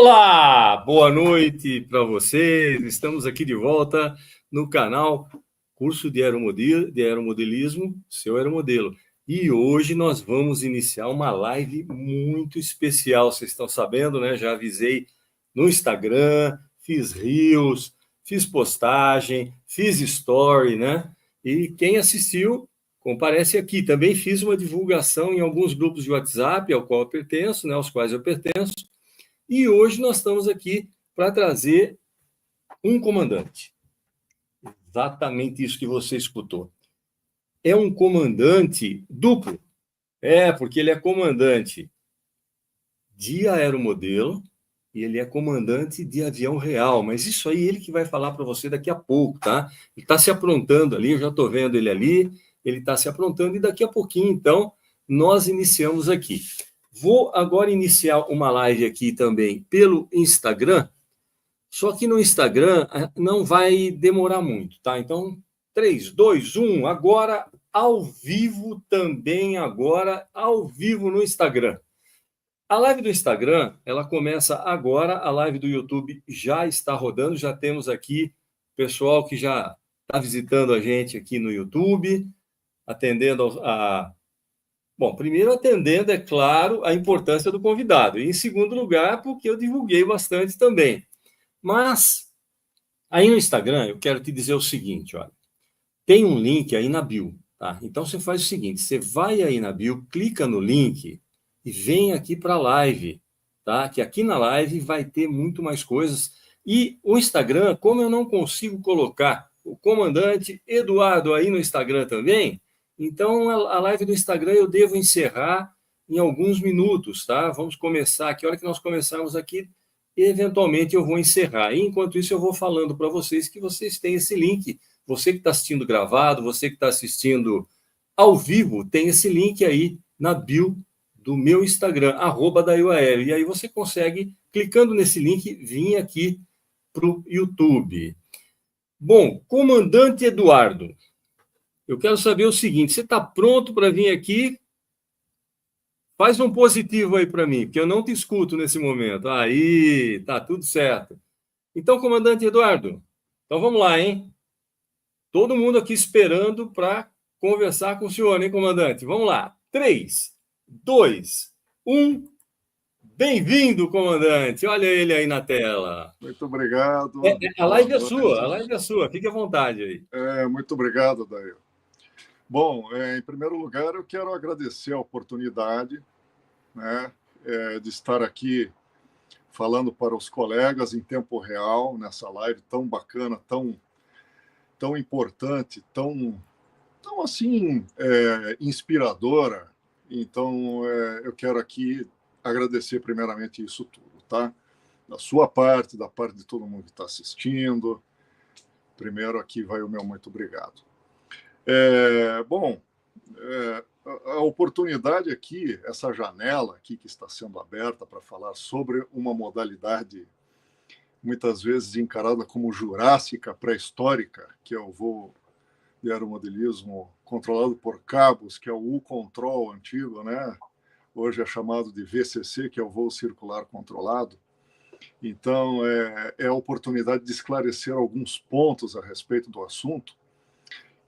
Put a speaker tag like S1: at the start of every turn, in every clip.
S1: Olá, boa noite para vocês. Estamos aqui de volta no canal Curso de Aeromodelismo, seu aeromodelo. E hoje nós vamos iniciar uma live muito especial. Vocês estão sabendo, né? Já avisei no Instagram, fiz reels, fiz postagem, fiz story, né? E quem assistiu, comparece aqui. Também fiz uma divulgação em alguns grupos de WhatsApp, ao qual eu pertenço, né? Aos quais eu pertenço. E hoje nós estamos aqui para trazer um comandante. Exatamente isso que você escutou. É um comandante duplo. Porque ele é comandante de aeromodelo e ele é comandante de avião real. Mas isso aí ele que vai falar para você daqui a pouco, tá? Ele está se aprontando ali, eu já estou vendo ele ali, ele está se aprontando e daqui a pouquinho, então, nós iniciamos aqui. Vou agora iniciar uma live aqui também pelo Instagram, só que no Instagram não vai demorar muito, tá? Então, 3, 2, 1, agora ao vivo também, agora ao vivo no Instagram. A live do Instagram, ela começa agora, a live do YouTube já está rodando, já temos aqui pessoal que já está visitando a gente aqui no YouTube, atendendo a... Bom, primeiro atendendo, é claro, a importância do convidado. E em segundo lugar, porque eu divulguei bastante também. Mas, aí no Instagram, eu quero te dizer o seguinte, olha. Tem um link aí na bio, tá? Então, você faz o seguinte, você vai aí na bio, clica no link e vem aqui para a live, tá? Que aqui na live vai ter muito mais coisas. E o Instagram, como eu não consigo colocar o comandante Eduardo aí no Instagram também, então a live do Instagram eu devo encerrar em alguns minutos, tá? Vamos começar aqui, a hora que nós começarmos aqui, eventualmente eu vou encerrar. E enquanto isso eu vou falando para vocês que vocês têm esse link. Você que está assistindo gravado, você que está assistindo ao vivo, tem esse link aí na bio do meu Instagram, @DaioAéreo. E aí você consegue, clicando nesse link, vir aqui para o YouTube. Bom, comandante Eduardo, eu quero saber o seguinte, você está pronto para vir aqui? Faz um positivo aí para mim, porque eu não te escuto nesse momento. Aí, tá tudo certo. Então, comandante Eduardo, então vamos lá, hein? Todo mundo aqui esperando para conversar com o senhor, hein, comandante? Vamos lá. 3, 2, 1. Bem-vindo, comandante. Olha ele aí na tela.
S2: Muito obrigado.
S1: A live é sua, a live é sua. Fique à vontade aí.
S2: Muito obrigado, Daio. Bom, em primeiro lugar, eu quero agradecer a oportunidade, né, de estar aqui falando para os colegas em tempo real, nessa live tão bacana, tão importante, tão assim, inspiradora. Então, eu quero aqui agradecer primeiramente isso tudo, tá? Da sua parte, da parte de todo mundo que está assistindo. Primeiro aqui vai o meu muito obrigado. A oportunidade aqui, essa janela aqui que está sendo aberta para falar sobre uma modalidade muitas vezes encarada como jurássica, pré-histórica, que é o voo de aeromodelismo controlado por cabos, que é o U-Control antigo, né? Hoje é chamado de VCC, que é o voo circular controlado. Então, é a oportunidade de esclarecer alguns pontos a respeito do assunto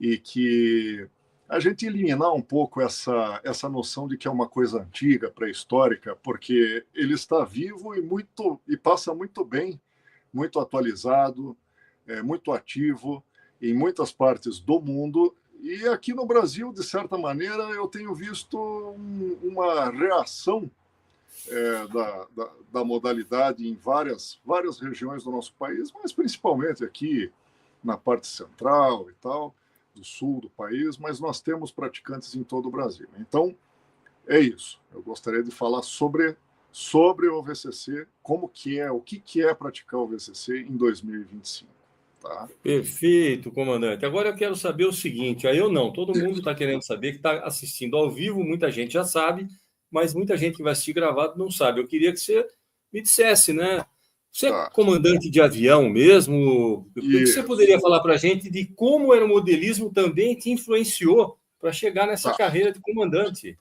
S2: e que a gente eliminar um pouco essa noção de que é uma coisa antiga, pré-histórica, porque ele está vivo e passa muito bem, muito atualizado, muito ativo em muitas partes do mundo. E aqui no Brasil, de certa maneira, eu tenho visto uma reação da modalidade em várias regiões do nosso país, mas principalmente aqui na parte central e tal, do sul do país, mas nós temos praticantes em todo o Brasil. Então, é isso. Eu gostaria de falar sobre o VCC, o que é praticar o VCC em 2025. Tá?
S1: Perfeito, comandante. Agora eu quero saber o seguinte, aí eu não, todo mundo está querendo saber, que está assistindo ao vivo, muita gente já sabe, mas muita gente que vai assistir gravado não sabe. Eu queria que você me dissesse, né? Você é comandante de avião mesmo? O que você poderia falar para a gente de como o aeromodelismo também te influenciou para chegar nessa carreira de comandante?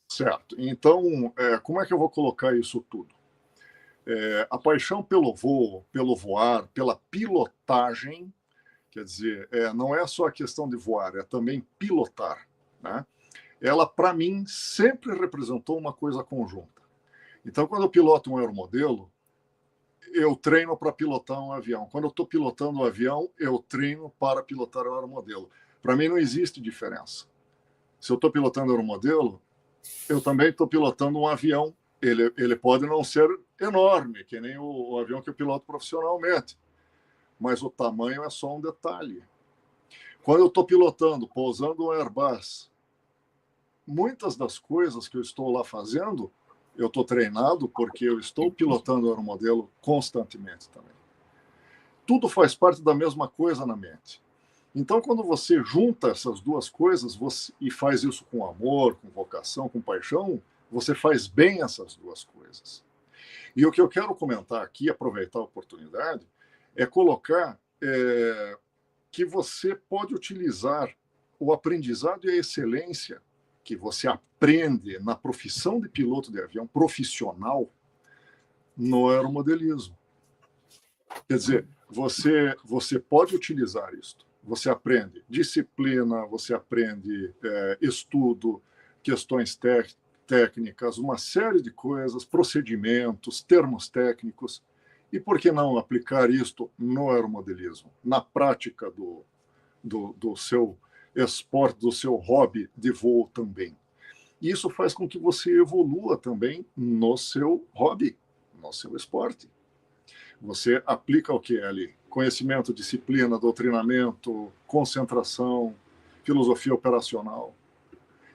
S2: Certo. Então, como é que eu vou colocar isso tudo? A paixão pelo voo, pelo voar, pela pilotagem, quer dizer, não é só a questão de voar, é também pilotar, né? Ela, para mim, sempre representou uma coisa conjunta. Então, quando eu piloto um aeromodelo, eu treino para pilotar um avião. Quando eu estou pilotando um avião, eu treino para pilotar o aeromodelo. Para mim, não existe diferença. Se eu estou pilotando um aeromodelo, eu também estou pilotando um avião. Ele pode não ser enorme, que nem o avião que eu piloto profissionalmente, mas o tamanho é só um detalhe. Quando eu estou pilotando, pousando um Airbus, muitas das coisas que eu estou lá fazendo, eu estou treinado porque eu estou pilotando o aeromodelo constantemente também. Tudo faz parte da mesma coisa na mente. Então, quando você junta essas duas coisas e faz isso com amor, com vocação, com paixão, você faz bem essas duas coisas. E o que eu quero comentar aqui, aproveitar a oportunidade, é colocar que você pode utilizar o aprendizado e a excelência que você aprende na profissão de piloto de avião profissional no aeromodelismo. Quer dizer, você pode utilizar isso. Você aprende disciplina, você aprende estudo, questões técnicas, uma série de coisas, procedimentos, termos técnicos. E por que não aplicar isto no aeromodelismo, na prática do seu esporte, do seu hobby de voo também? Isso faz com que você evolua também no seu hobby, no seu esporte. Você aplica o que é ali? Conhecimento, disciplina, doutrinamento, concentração, filosofia operacional.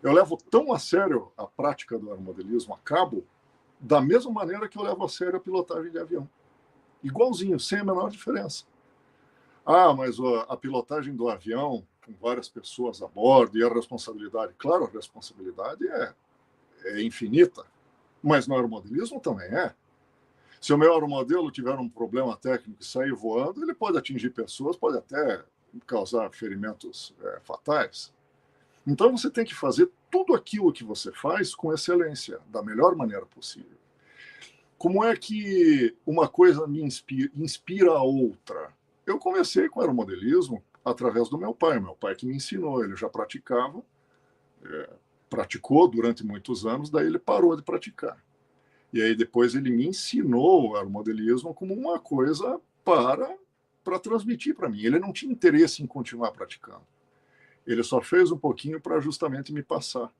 S2: Eu levo tão a sério a prática do aeromodelismo a cabo, da mesma maneira que eu levo a sério a pilotagem de avião. Igualzinho, sem a menor diferença. Mas a pilotagem do avião, com várias pessoas a bordo, e a responsabilidade, claro, a responsabilidade é infinita, mas no aeromodelismo também é. Se o meu aeromodelo tiver um problema técnico e sair voando, ele pode atingir pessoas, pode até causar ferimentos fatais. Então você tem que fazer tudo aquilo que você faz com excelência, da melhor maneira possível. Como é que uma coisa me inspira a outra? Eu comecei com aeromodelismo através do meu pai que me ensinou, ele já praticou durante muitos anos, daí ele parou de praticar. E aí depois ele me ensinou o aeromodelismo como uma coisa para transmitir para mim. Ele não tinha interesse em continuar praticando. Ele só fez um pouquinho para justamente me passar.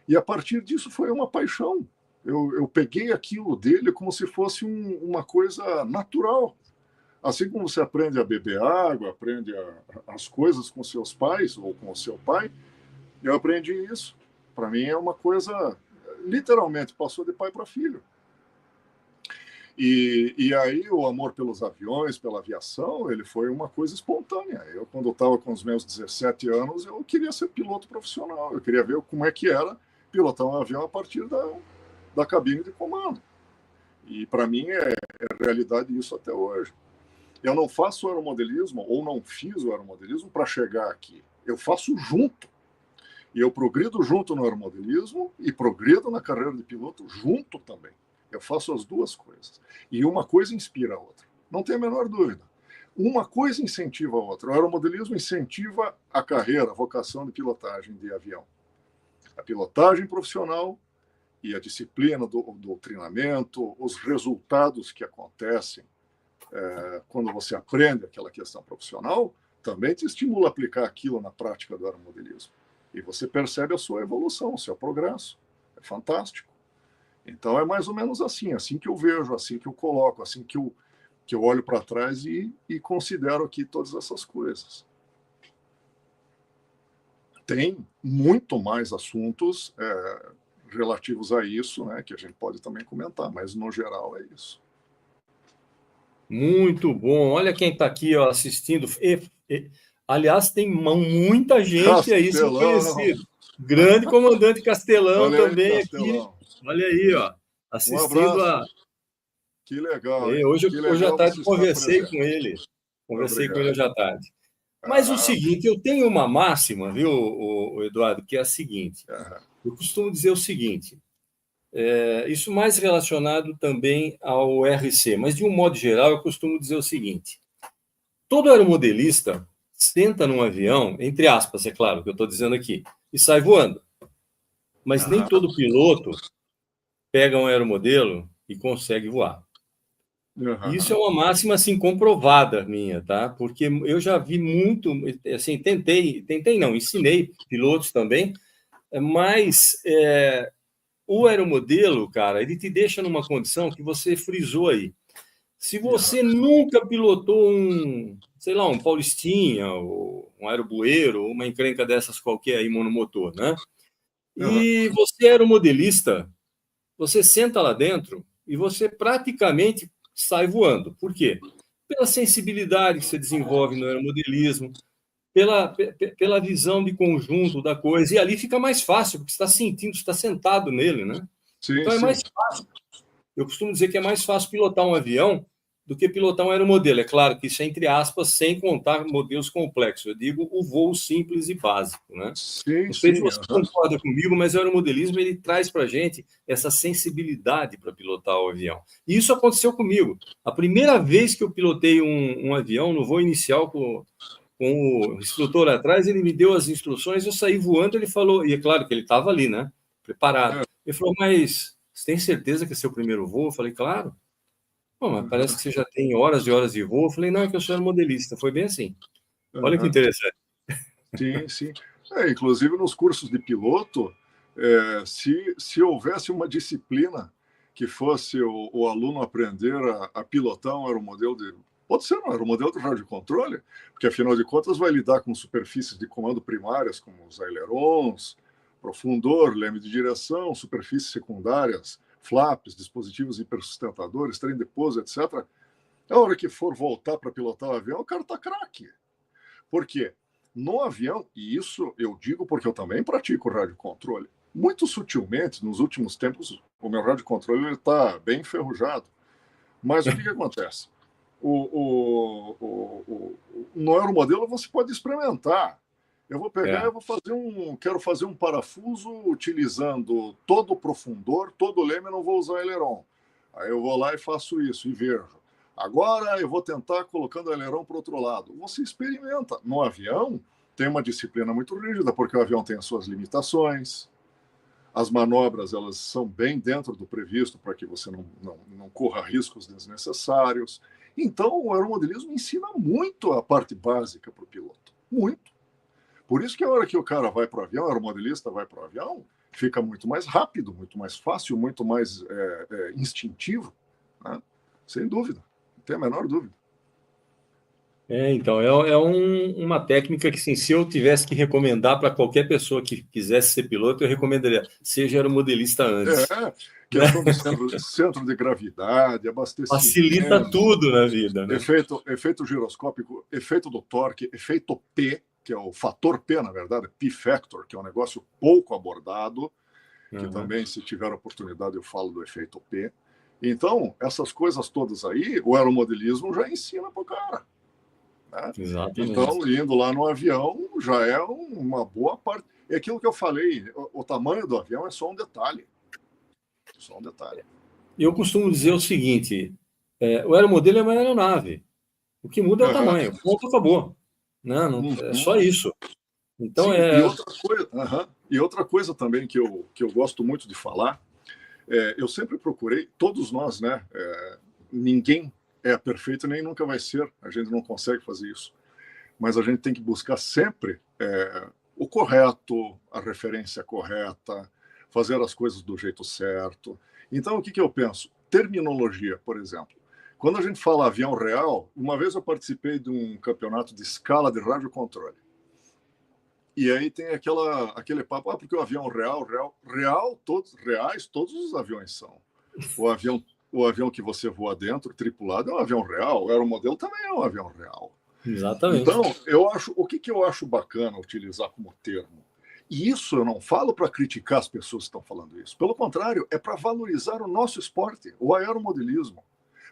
S2: E a partir disso foi uma paixão. Eu peguei aquilo dele como se fosse uma coisa natural. Assim como você aprende a beber água, aprende as coisas com seus pais ou com o seu pai, eu aprendi isso. Para mim é uma coisa, literalmente, passou de pai para filho. E aí o amor pelos aviões, pela aviação, ele foi uma coisa espontânea. Eu, quando estava com os meus 17 anos, eu queria ser piloto profissional. Eu queria ver como é que era pilotar um avião a partir da cabine de comando. E para mim é realidade isso até hoje. Eu não faço aeromodelismo, ou não fiz o aeromodelismo para chegar aqui. Eu faço junto. E eu progrido junto no aeromodelismo e progrido na carreira de piloto junto também. Eu faço as duas coisas. E uma coisa inspira a outra. Não tem a menor dúvida. Uma coisa incentiva a outra. O aeromodelismo incentiva a carreira, a vocação de pilotagem de avião. A pilotagem profissional e a disciplina do treinamento, os resultados que acontecem quando você aprende aquela questão profissional, também te estimula a aplicar aquilo na prática do aeromodelismo. E você percebe a sua evolução, o seu progresso. É fantástico. Então é mais ou menos assim que eu vejo, assim que eu coloco, assim que eu olho para trás e considero aqui todas essas coisas. Tem muito mais assuntos relativos a isso, né, que a gente pode também comentar, mas no geral é isso.
S1: Muito bom. Olha quem está aqui assistindo. Aliás, tem muita gente aí se conhecido. Grande comandante Castelão também aqui. Olha aí, assistindo a.
S2: Que legal.
S1: Hoje à tarde conversei com ele. Conversei com ele hoje à tarde. Mas o seguinte, eu tenho uma máxima, viu, Eduardo, que é a seguinte. Eu costumo dizer o seguinte: Isso mais relacionado também ao RC, mas de um modo geral eu costumo dizer o seguinte: todo aeromodelista senta num avião, entre aspas, é claro que eu estou dizendo aqui, e sai voando. Mas nem
S2: Aham,
S1: todo piloto pega um aeromodelo e consegue voar. E isso é
S2: aham,
S1: uma máxima assim comprovada minha, tá? Porque eu já vi muito, assim, tentei não, ensinei pilotos também, mas o aeromodelo, cara, ele te deixa numa condição que você frisou aí. Se
S2: aham,
S1: você nunca pilotou sei lá, um Paulistinha, ou um aerobueiro, uma encrenca dessas qualquer aí, monomotor, né?
S2: aham.
S1: E você é aeromodelista, você senta lá dentro e você praticamente sai voando. Por quê? Pela sensibilidade que você desenvolve no aeromodelismo, pela visão de conjunto da coisa. E ali fica mais fácil, porque você está sentindo, você está sentado nele, né?
S2: Sim,
S1: Então é
S2: sim.
S1: mais fácil. Eu costumo dizer que é mais fácil pilotar um avião do que pilotar um aeromodelo. É claro que isso é entre aspas, sem contar modelos complexos. Eu digo o voo simples e básico, né?
S2: Sim,
S1: Não sei se
S2: sim.
S1: você
S2: Aham,
S1: concorda comigo, mas o aeromodelismo ele traz para a gente essa sensibilidade para pilotar o avião. E isso aconteceu comigo. A primeira vez que eu pilotei um avião no voo inicial com o instrutor atrás, ele me deu as instruções, eu saí voando, ele falou, e é claro que ele estava ali, né? Preparado. Ele falou, mas você tem certeza que é seu primeiro voo? Eu falei, claro. Bom, mas parece
S2: aham,
S1: que você já tem horas e horas de voo. Eu falei, não, é que eu sou aeromodelista. Foi bem assim. Olha que
S2: aham.
S1: interessante.
S2: Sim, sim. Inclusive nos cursos de piloto, se houvesse uma disciplina que fosse o aluno aprender a pilotar um aeromodelo de. Pode ser um aeromodelo de radiocontrole, porque afinal de contas vai lidar com superfícies de comando primárias, como os ailerons, profundor, leme de direção, superfícies secundárias, flaps, dispositivos hipersustentadores, trem de pouso, etc. A hora que for voltar para pilotar o avião, o cara está craque. Por quê? No avião, e isso eu digo porque eu também pratico radiocontrole, muito sutilmente, nos últimos tempos, o meu radiocontrole está bem enferrujado. Mas o que, que acontece? No aeromodelo você pode experimentar. Eu vou pegar,
S1: É.
S2: eu vou fazer quero fazer um parafuso utilizando todo o profundor, todo o leme, não vou usar aileron. Aí eu vou lá e faço isso e vejo. Agora eu vou tentar colocando o aileron para o outro lado. Você experimenta. No avião tem uma disciplina muito rígida, porque o avião tem as suas limitações, as manobras elas são bem dentro do previsto para que você não corra riscos desnecessários. Então, o aeromodelismo ensina muito a parte básica para o piloto. Muito. Por isso que a hora que o cara vai para o avião, o aeromodelista vai para o avião, fica muito mais rápido, muito mais fácil, muito mais instintivo. Né? Sem dúvida. Não tem a menor dúvida.
S1: Então, uma técnica que, sim, se eu tivesse que recomendar para qualquer pessoa que quisesse ser piloto, eu recomendaria, seja aeromodelista antes. Né?
S2: Questão do centro de gravidade,
S1: Facilita
S2: abastecimento,
S1: tudo na vida, né?
S2: efeito giroscópico, efeito do torque, efeito P, que é o fator P, na verdade, P-factor, que é um negócio pouco abordado, que
S1: Uhum.
S2: também, se tiver oportunidade, eu falo do efeito P. Então, essas coisas todas aí, o aeromodelismo já ensina para o cara. Né?
S1: Exatamente.
S2: Então, indo lá no avião, já é uma boa parte. É aquilo que eu falei, o tamanho do avião é só um detalhe. Só um detalhe.
S1: Eu costumo dizer o seguinte: o aeromodelo é uma aeronave. O que muda é o
S2: Uhum.
S1: tamanho. Ponto, acabou. Não, é
S2: Uhum.
S1: só isso. Então,
S2: Sim, e outra coisa também que eu gosto muito de falar, eu sempre procurei, todos nós, né? Ninguém é perfeito nem nunca vai ser, a gente não consegue fazer isso. Mas a gente tem que buscar sempre o correto, a referência correta, fazer as coisas do jeito certo. Então, o que, que eu penso? Terminologia, por exemplo. Quando a gente fala avião real, uma vez eu participei de um campeonato de escala de radiocontrole. E aí tem aquele papo, porque o avião real, todos reais, todos os aviões são. O avião, o avião que você voa dentro, tripulado, é um avião real. O aeromodelo também é um avião real.
S1: exatamente.
S2: Então, o que eu acho bacana utilizar como termo? E isso eu não falo para criticar as pessoas que estão falando isso. Pelo contrário, é para valorizar o nosso esporte, o aeromodelismo.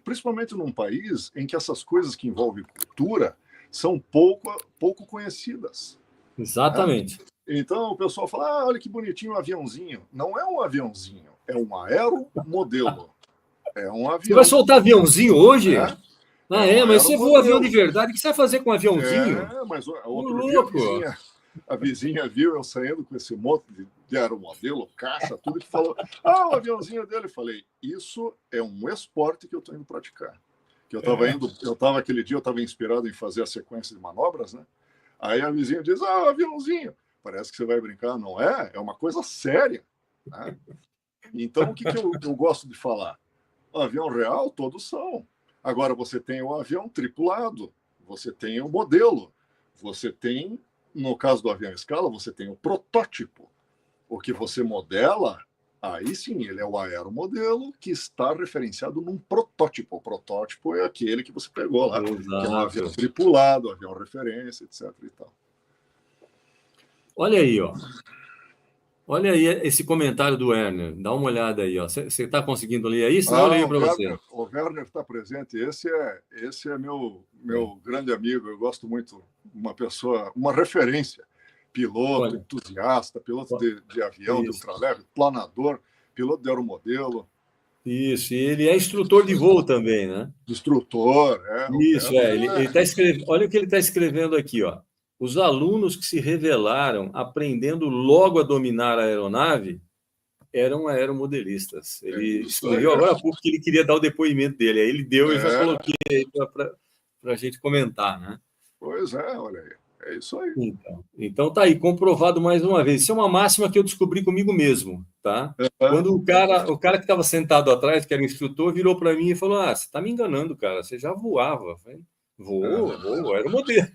S2: Principalmente num país em que essas coisas que envolvem cultura são pouco conhecidas. Né?
S1: Exatamente.
S2: Então o pessoal fala: olha que bonitinho um aviãozinho. Não é um aviãozinho. é um aeromodelo. É um
S1: Você vai
S2: avião.
S1: soltar aviãozinho hoje?
S2: Né?
S1: Mas você voa avião de verdade, o que você vai fazer com um aviãozinho?
S2: Mas outro dia
S1: Louco!
S2: a vizinha viu eu saindo com esse monte de aeromodelo, caça, tudo, que falou: o aviãozinho dele. Eu falei: isso é um esporte que eu estou indo praticar. Que eu estava aquele dia, eu estava inspirado em fazer a sequência de manobras, né? Aí a vizinha diz: aviãozinho. Parece que você vai brincar, não é? É uma coisa séria. Né? Então, o que eu gosto de falar? O avião real, todos são. Agora, você tem o avião tripulado, você tem o modelo, você tem, no caso do avião à escala, você tem o protótipo. O que você modela, aí sim, ele é o aeromodelo que está referenciado num protótipo. O protótipo é aquele que você pegou lá,
S1: Exato.
S2: que é um avião tripulado, avião referência, etc. E tal.
S1: Olha aí, ó. Olha aí esse comentário do Werner. Dá uma olhada aí, ó. Você está conseguindo ler aí? Senão eu leio para você.
S2: O Werner está presente. Esse é meu grande amigo. Eu gosto muito, uma pessoa, uma referência. Piloto,
S1: Olha.
S2: entusiasta, piloto de avião, de ultraleve, planador, piloto de aeromodelo.
S1: Isso, e ele é instrutor de voo também, né?
S2: Instrutor,
S1: Isso, ele tá escrevendo. Olha o que ele está escrevendo aqui, ó. Os alunos que se revelaram aprendendo logo a dominar a aeronave eram aeromodelistas. Ele escreveu agora há pouco que ele queria dar o depoimento dele. Aí ele deu e já coloquei aí para a gente comentar, né?
S2: Pois é, olha aí. É isso aí.
S1: Então tá aí, comprovado mais uma vez. Isso é uma máxima que eu descobri comigo mesmo, tá? Quando o cara que estava sentado atrás, que era o instrutor, virou para mim e falou: você está me enganando, cara, você já voava. Eu falei: vou, era o modelo.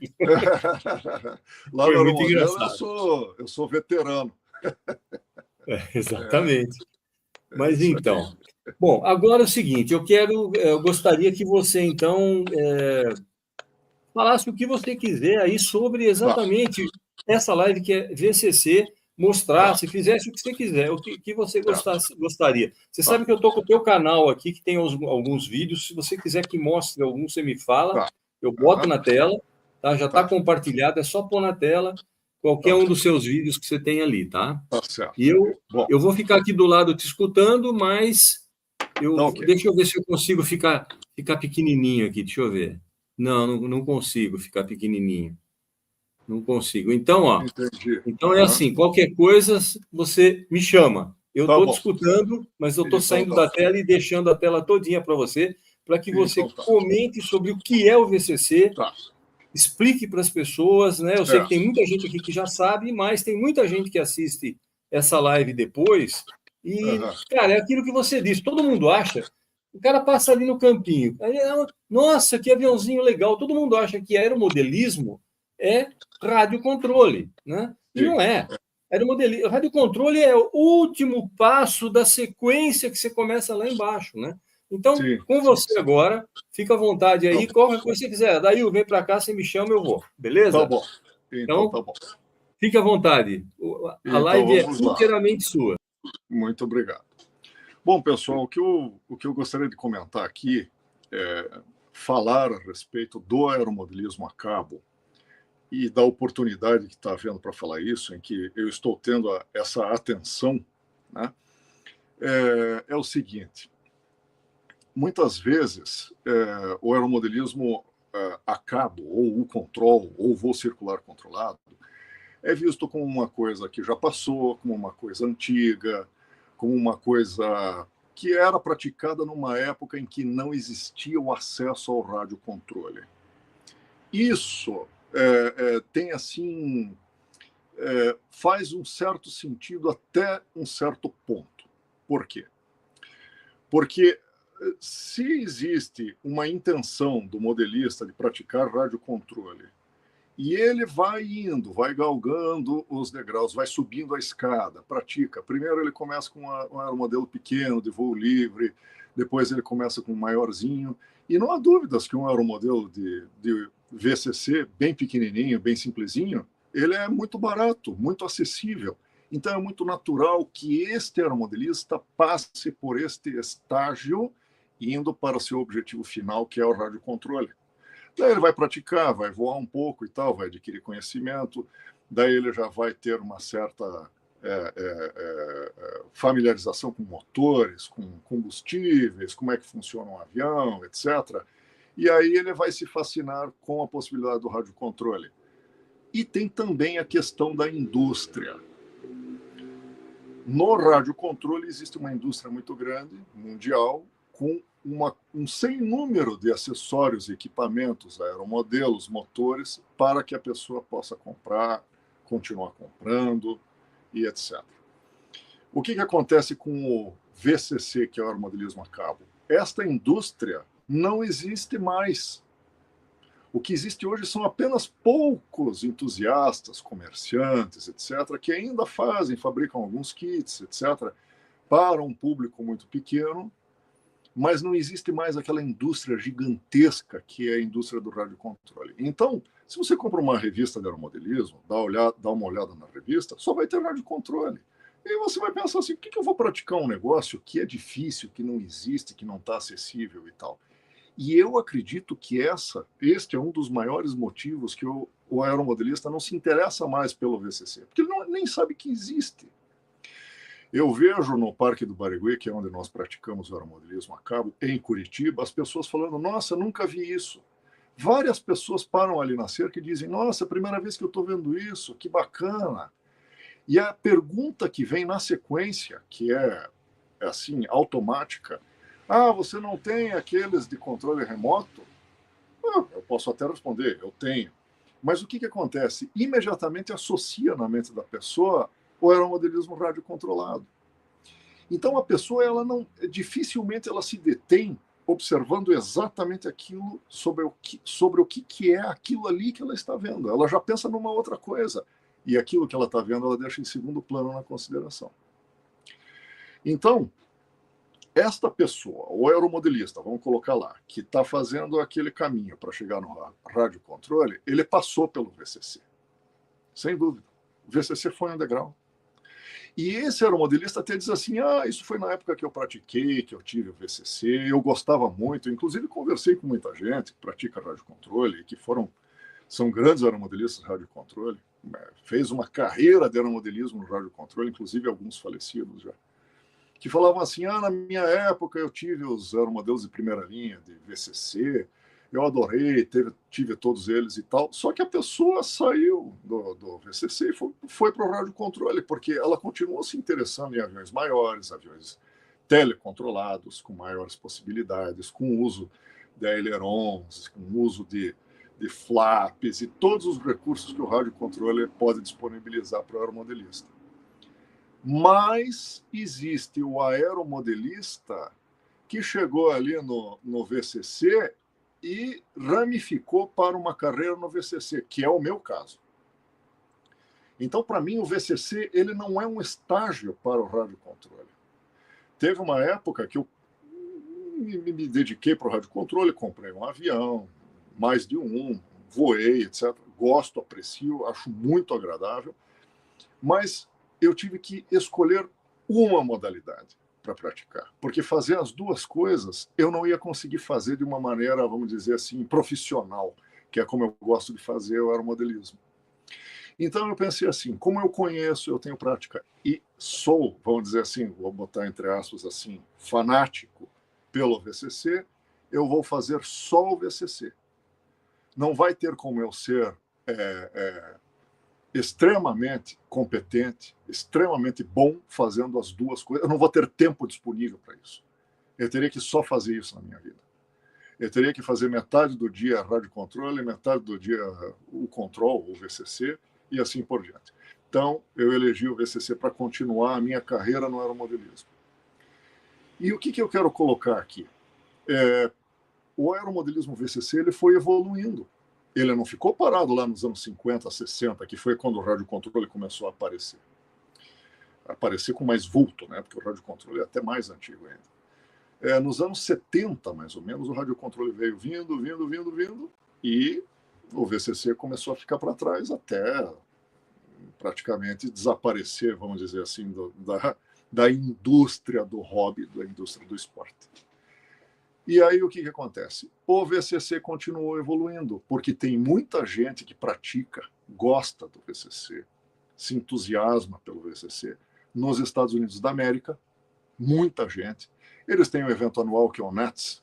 S2: Lá
S1: Foi
S2: no
S1: muito
S2: aeromodelo
S1: engraçado.
S2: eu sou veterano.
S1: Exatamente. Mas então, bom, agora é o seguinte, eu gostaria que você então falasse o que você quiser aí sobre exatamente essa live que é VCC, mostrasse, fizesse o que você quiser, o que você gostaria. Você sabe que eu estou com o teu canal aqui, que tem alguns vídeos, se você quiser que mostre algum, você me fala, eu boto na tela, tá? Já está compartilhado, é só pôr na tela qualquer um dos seus vídeos que você tem ali, tá?
S2: Tá certo.
S1: E eu vou ficar aqui do lado te escutando, mas deixa eu ver se eu consigo ficar pequenininho aqui, deixa eu ver. Não consigo ficar pequenininho. Não consigo. Então, então é assim, qualquer coisa você me chama. Eu estou te escutando, mas eu estou saindo da tela e deixando a tela todinha para você que você comente sobre o que é o VCC, explique para as pessoas, né? Eu sei que tem muita gente aqui que já sabe, mas tem muita gente que assiste essa live depois e, cara, é aquilo que você disse, todo mundo acha. O cara passa ali no campinho. Aí, nossa, que aviãozinho legal. Todo mundo acha que aeromodelismo é radiocontrole, né? E não é. Radiocontrole é o último passo da sequência que você começa lá embaixo, né? Então, com você agora, fica à vontade aí, qualquer coisa que você quiser. Daí vem para cá, você me chama, eu vou. Beleza?
S2: Tá bom. Então tá bom.
S1: Fique à vontade. A live é inteiramente sua.
S2: Muito obrigado. Bom, pessoal, o que eu gostaria de comentar aqui é falar a respeito do aeromodelismo a cabo e da oportunidade que está havendo para falar isso, em que eu estou tendo essa atenção, né? É o seguinte: muitas vezes o aeromodelismo a cabo, ou o control, ou o voo circular controlado, é visto como uma coisa que já passou, como uma coisa antiga, como uma coisa que era praticada numa época em que não existia o acesso ao radiocontrole. Isso tem assim, faz um certo sentido até um certo ponto. Por quê? Porque se existe uma intenção do modelista de praticar radiocontrole e ele vai indo, vai galgando os degraus, vai subindo a escada, pratica. Primeiro ele começa com um aeromodelo pequeno, de voo livre, depois ele começa com um maiorzinho. E não há dúvidas que um aeromodelo de VCC, bem pequenininho, bem simplesinho, ele é muito barato, muito acessível. Então é muito natural que este aeromodelista passe por este estágio, indo para o seu objetivo final, que é o radiocontrole. Daí ele vai praticar, vai voar um pouco e tal, vai adquirir conhecimento, daí ele já vai ter uma certa familiarização com motores, com combustíveis, como é que funciona um avião, etc. E aí ele vai se fascinar com a possibilidade do radiocontrole. E tem também a questão da indústria. No radiocontrole existe uma indústria muito grande, mundial, com um sem número de acessórios, equipamentos, aeromodelos, motores, para que a pessoa possa comprar, continuar comprando e etc. O que acontece com o VCC, que é o aeromodelismo a cabo? Esta indústria não existe mais. O que existe hoje são apenas poucos entusiastas, comerciantes, etc., que ainda fabricam alguns kits, etc., para um público muito pequeno, mas não existe mais aquela indústria gigantesca que é a indústria do radiocontrole. Então, se você compra uma revista de aeromodelismo, dá uma olhada na revista, só vai ter radiocontrole. E aí você vai pensar assim, por que eu vou praticar um negócio que é difícil, que não existe, que não está acessível e tal? E eu acredito que este é um dos maiores motivos que o aeromodelista não se interessa mais pelo VCC, porque ele nem sabe que existe. Eu vejo no Parque do Barigui, que é onde nós praticamos o aeromodelismo a cabo, em Curitiba, as pessoas falando, nossa, nunca vi isso. Várias pessoas param ali na cerca e dizem, nossa, é a primeira vez que eu estou vendo isso, que bacana. E a pergunta que vem na sequência, que é assim, automática, você não tem aqueles de controle remoto? Eu posso até responder, eu tenho. Mas o que acontece? Imediatamente associa na mente da pessoa o aeromodelismo radiocontrolado. Então a pessoa dificilmente ela se detém observando exatamente aquilo sobre o que é aquilo ali que ela está vendo. Ela já pensa numa outra coisa. E aquilo que ela está vendo, ela deixa em segundo plano na consideração. Então, esta pessoa, o aeromodelista, vamos colocar lá, que está fazendo aquele caminho para chegar no radiocontrole, ele passou pelo VCC. Sem dúvida. O VCC foi um degrau. E esse aeromodelista até diz assim, isso foi na época que eu pratiquei, que eu tive o VCC, eu gostava muito, inclusive conversei com muita gente que pratica radiocontrole, que são grandes aeromodelistas de radiocontrole, fez uma carreira de aeromodelismo no radiocontrole, inclusive alguns falecidos já, que falavam assim, na minha época eu tive os aeromodelos de primeira linha, de VCC, eu adorei, tive todos eles e tal, só que a pessoa saiu do VCC e foi para o radiocontrole, porque ela continuou se interessando em aviões maiores, aviões telecontrolados, com maiores possibilidades, com uso de ailerons, com uso de flaps e todos os recursos que o radiocontrole pode disponibilizar para o aeromodelista. Mas existe o aeromodelista que chegou ali no VCC e ramificou para uma carreira no VCC, que é o meu caso. Então, para mim, o VCC ele não é um estágio para o radiocontrole. Teve uma época que eu me dediquei para o radiocontrole, comprei um avião, mais de um, voei, etc. Gosto, aprecio, acho muito agradável, mas eu tive que escolher uma modalidade para praticar, porque fazer as duas coisas eu não ia conseguir fazer de uma maneira, vamos dizer assim, profissional, que é como eu gosto de fazer o aeromodelismo. Então eu pensei assim, como eu conheço, eu tenho prática e sou, vamos dizer assim, vou botar entre aspas assim, fanático pelo VCC, eu vou fazer só o VCC. Não vai ter como eu ser extremamente competente, extremamente bom fazendo as duas coisas. Eu não vou ter tempo disponível para isso. Eu teria que só fazer isso na minha vida. Eu teria que fazer metade do dia radiocontrole, metade do dia o control, o VCC, e assim por diante. Então, eu elegi o VCC para continuar a minha carreira no aeromodelismo. E o que eu quero colocar aqui? O aeromodelismo VCC ele foi evoluindo. Ele não ficou parado lá nos anos 50, 60, que foi quando o radiocontrole começou a aparecer. Aparecer com mais vulto, né? Porque o radiocontrole é até mais antigo ainda. Nos anos 70, mais ou menos, o radiocontrole veio vindo, e o VCC começou a ficar para trás até praticamente desaparecer, vamos dizer assim, da indústria do hobby, da indústria do esporte. E aí o que acontece? O VCC continuou evoluindo, porque tem muita gente que pratica, gosta do VCC, se entusiasma pelo VCC. Nos Estados Unidos da América, muita gente. Eles têm um evento anual que é o NETS,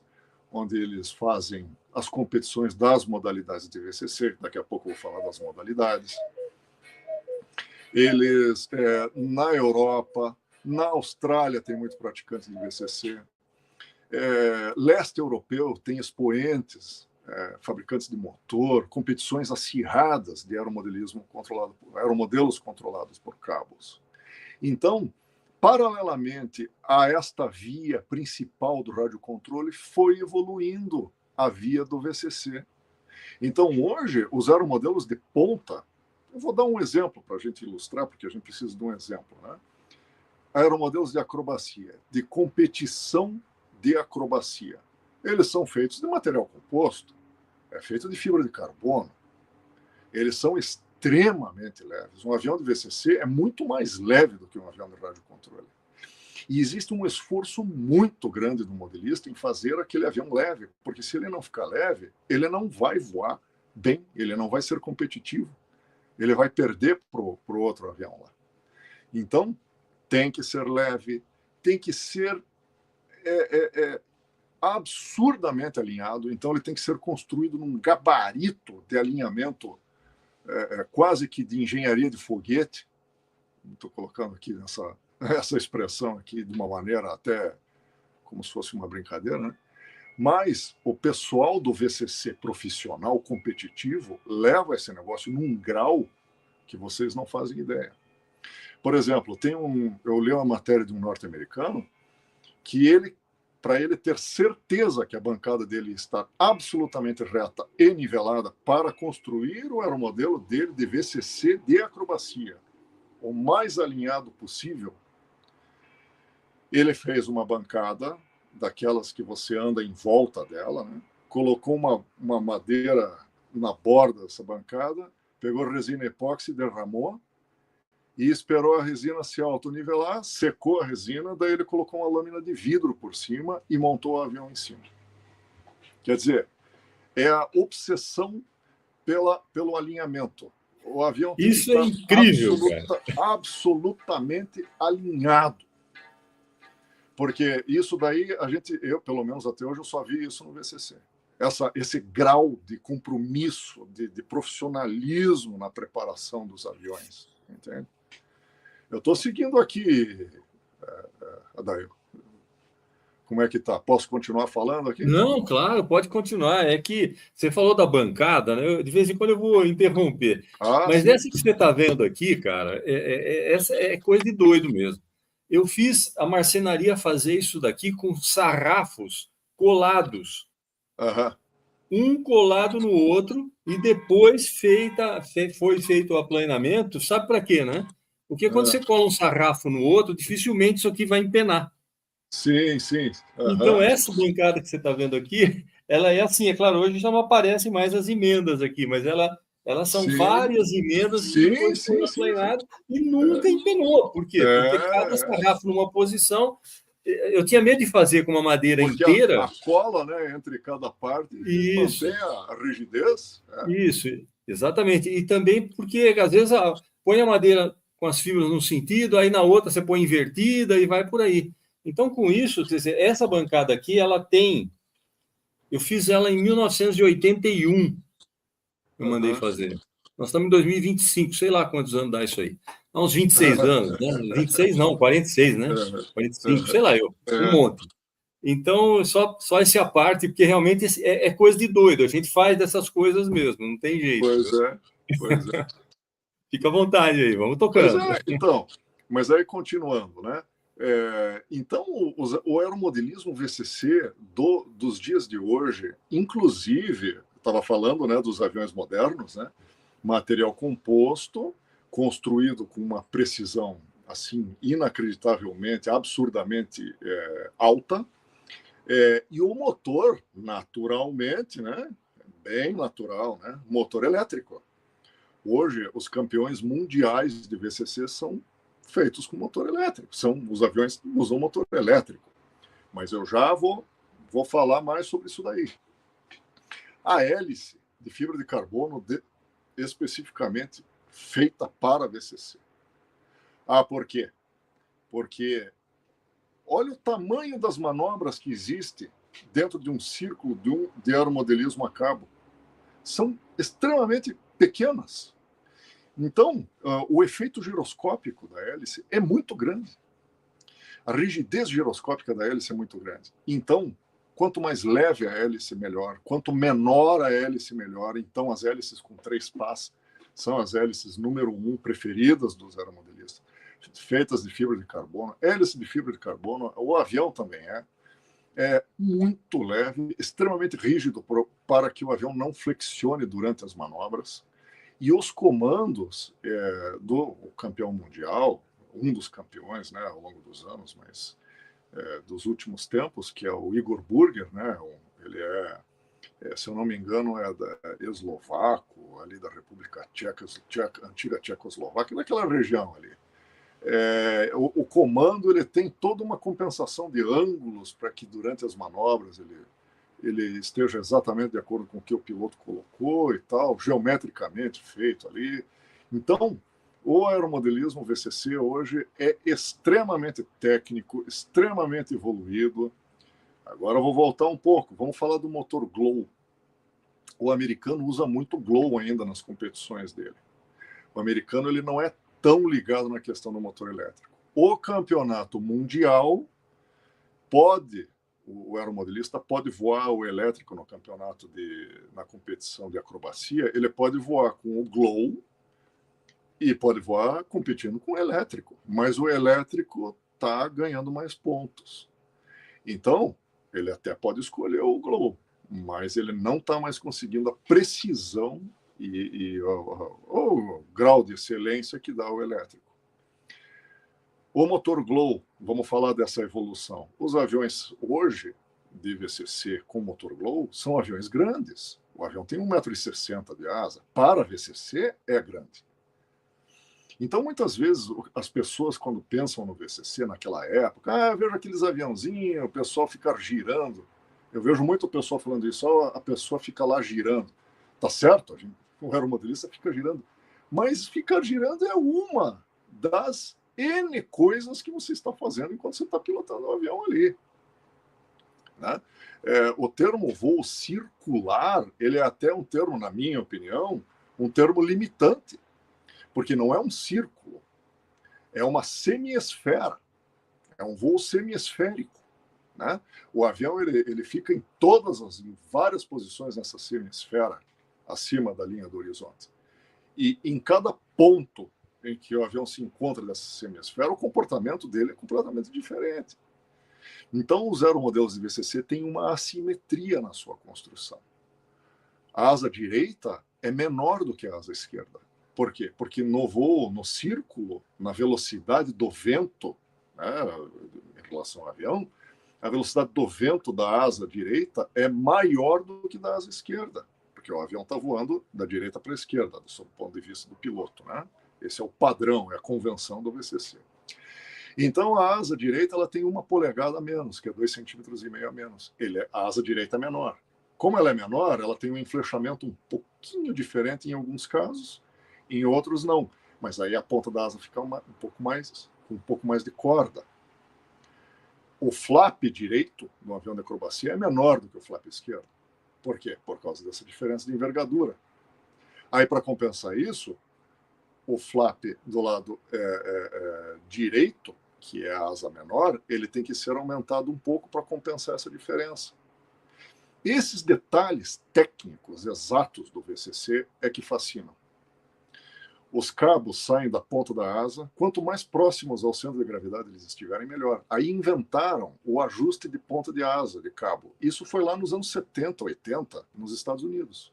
S2: onde eles fazem as competições das modalidades de VCC. Daqui a pouco eu vou falar das modalidades. Eles, na Europa, na Austrália, tem muito praticante de VCC. Leste europeu tem expoentes, fabricantes de motor, competições acirradas de aeromodelos controlados por cabos. Então, paralelamente a esta via principal do radiocontrole, foi evoluindo a via do VCC. Então, hoje, os aeromodelos de ponta, eu vou dar um exemplo para a gente ilustrar, porque a gente precisa de um exemplo, né? Aeromodelos de acrobacia, de competição de acrobacia. Eles são feitos de material composto, é feito de fibra de carbono. Eles são extremamente leves. Um avião de VCC é muito mais leve do que um avião de radiocontrole. E existe um esforço muito grande do modelista em fazer aquele avião leve, porque se ele não ficar leve, ele não vai voar bem, ele não vai ser competitivo, ele vai perder para o outro avião lá. Então, tem que ser leve, tem que ser absurdamente alinhado, então ele tem que ser construído num gabarito de alinhamento quase que de engenharia de foguete. Estou colocando aqui essa expressão aqui de uma maneira até como se fosse uma brincadeira, né? Mas o pessoal do VCC profissional, competitivo, leva esse negócio num grau que vocês não fazem ideia. Por exemplo, eu li uma matéria de um norte-americano que para ele ter certeza que a bancada dele está absolutamente reta e nivelada para construir o aeromodelo dele de VCC de acrobacia, o mais alinhado possível, ele fez uma bancada daquelas que você anda em volta dela, né? Colocou uma madeira na borda dessa bancada, pegou resina epóxi, derramou e esperou a resina se autonivelar, secou a resina, daí ele colocou uma lâmina de vidro por cima e montou o avião em cima. Quer dizer, é a obsessão pelo alinhamento. O avião tem
S1: Isso
S2: que
S1: é
S2: estar
S1: incrível,
S2: absolutamente alinhado. Porque isso daí, eu, pelo menos até hoje, eu só vi isso no VCC. Esse grau de compromisso, de profissionalismo na preparação dos aviões. Entende? Eu estou seguindo aqui, Adair. Como é que tá? Posso continuar falando aqui?
S1: Não, claro, pode continuar. É que você falou da bancada, né? De vez em quando eu vou interromper. Mas
S2: Sim.
S1: essa que você está vendo aqui, cara, essa é coisa de doido mesmo. Eu fiz a marcenaria fazer isso daqui com sarrafos colados,
S2: Aham.
S1: um colado no outro, e depois foi feito o aplanamento. Sabe para quê, né? Porque quando você cola um sarrafo no outro, dificilmente isso aqui vai empenar.
S2: Sim, sim.
S1: Então,
S2: Aham.
S1: essa bancada que você está vendo aqui, ela é assim, é claro, hoje já não aparecem mais as emendas aqui, mas elas são
S2: Sim,
S1: várias emendas que
S2: sim,
S1: depois foram
S2: sim, sim, sim.
S1: aplanadas e nunca empenou. Por quê? Porque cada sarrafo numa posição. Eu tinha medo de fazer com uma madeira
S2: Porque
S1: inteira.
S2: a cola, né, entre cada parte
S1: Isso,
S2: mantém a rigidez.
S1: isso, exatamente. E também porque, às vezes, põe a madeira com as fibras num sentido, aí na outra você põe invertida e vai por aí. Então, com isso, quer dizer, essa bancada aqui, ela tem. Eu fiz ela em 1981, eu mandei fazer. Nós estamos em 2025, sei lá quantos anos dá isso aí. Há uns 26 anos, né? 26 não, 46, né? 45, sei lá eu, um monte. Então, só essa parte, porque realmente é coisa de doido. A gente faz dessas coisas mesmo, não tem jeito.
S2: Pois é.
S1: Fica à vontade aí, vamos
S2: Pois
S1: tocando.
S2: é, então. Mas aí, continuando, né? Então, o aeromodelismo VCC dos dias de hoje, inclusive, estava falando, né, dos aviões modernos, né? Material composto, construído com uma precisão assim inacreditavelmente, absurdamente alta, e o motor, naturalmente, né, bem natural, né, motor elétrico. Hoje, os campeões mundiais de VCC são feitos com motor elétrico. Os aviões usam motor elétrico. Mas eu já vou falar mais sobre isso daí. A hélice de fibra de carbono, especificamente feita para VCC. Ah, por quê? Porque olha o tamanho das manobras que existe dentro de um círculo de aeromodelismo a cabo. São extremamente pequenas. Então, o efeito giroscópico da hélice é muito grande. A rigidez giroscópica da hélice é muito grande. Então, quanto mais leve a hélice, melhor. Quanto menor a hélice, melhor. Então, as hélices com 3 pás são as hélices número 1 preferidas dos aeromodelistas, feitas de fibra de carbono. Hélice de fibra de carbono, o avião também é muito leve, extremamente rígido para que o avião não flexione durante as manobras. E os comandos do campeão mundial, um dos campeões, né, ao longo dos anos, mas dos últimos tempos, que é o Igor Burger, né, ele se eu não me engano, eslovaco, ali da República Tcheca, antiga Tchecoslováquia, naquela região ali. O comando ele tem toda uma compensação de ângulos para que durante as manobras ele esteja exatamente de acordo com o que o piloto colocou e tal, geometricamente feito ali. Então, o aeromodelismo VCC hoje é extremamente técnico, extremamente evoluído. Agora eu vou voltar um pouco, vamos falar do motor Glow. O americano usa muito Glow ainda nas competições dele. O americano ele não é tão ligado na questão do motor elétrico. O campeonato mundial o aeromodelista pode voar o elétrico no campeonato na competição de acrobacia, ele pode voar com o Glow e pode voar competindo com o elétrico, mas o elétrico está ganhando mais pontos. Então, ele até pode escolher o Glow, mas ele não está mais conseguindo a precisão e o grau de excelência que dá o elétrico. O motor Glow, vamos falar dessa evolução. Os aviões hoje de VCC com motor Glow são aviões grandes. O avião tem 1,60 m de asa. Para VCC, é grande. Então, muitas vezes, as pessoas, quando pensam no VCC, naquela época, eu vejo aqueles aviãozinhos, o pessoal fica girando. Eu vejo muito o pessoal falando isso, a pessoa fica lá girando. Tá certo, o aeromodelista fica girando. Mas ficar girando é uma das N coisas que você está fazendo enquanto você está pilotando o avião ali. Né? O termo voo circular, ele é até um termo, na minha opinião, um termo limitante, porque não é um círculo, é uma semiesfera, é um voo semiesférico. Né? O avião ele fica em várias posições nessa semiesfera, acima da linha do horizonte. E em cada ponto em que o avião se encontra nessa semiesfera, o comportamento dele é completamente diferente. Então, os aeromodelos de VCC têm uma assimetria na sua construção. A asa direita é menor do que a asa esquerda. Por quê? Porque no voo, no círculo, na velocidade do vento, né, em relação ao avião, a velocidade do vento da asa direita é maior do que da asa esquerda, porque o avião está voando da direita para a esquerda, do ponto de vista do piloto, né? Esse é o padrão, é a convenção do VCC. Então, a asa direita ela tem 1 polegada a menos, que é 2,5 cm a menos. A asa direita é menor. Como ela é menor, ela tem um enflechamento um pouquinho diferente em alguns casos, em outros não. Mas aí a ponta da asa fica com um pouco mais de corda. O flap direito no avião de acrobacia é menor do que o flap esquerdo. Por quê? Por causa dessa diferença de envergadura. Aí, para compensar isso, o flap do lado direito, que é a asa menor, ele tem que ser aumentado um pouco para compensar essa diferença. Esses detalhes técnicos exatos do VCC é que fascinam. Os cabos saem da ponta da asa, quanto mais próximos ao centro de gravidade eles estiverem, melhor. Aí inventaram o ajuste de ponta de asa, de cabo. Isso foi lá nos anos 70, 80, nos Estados Unidos.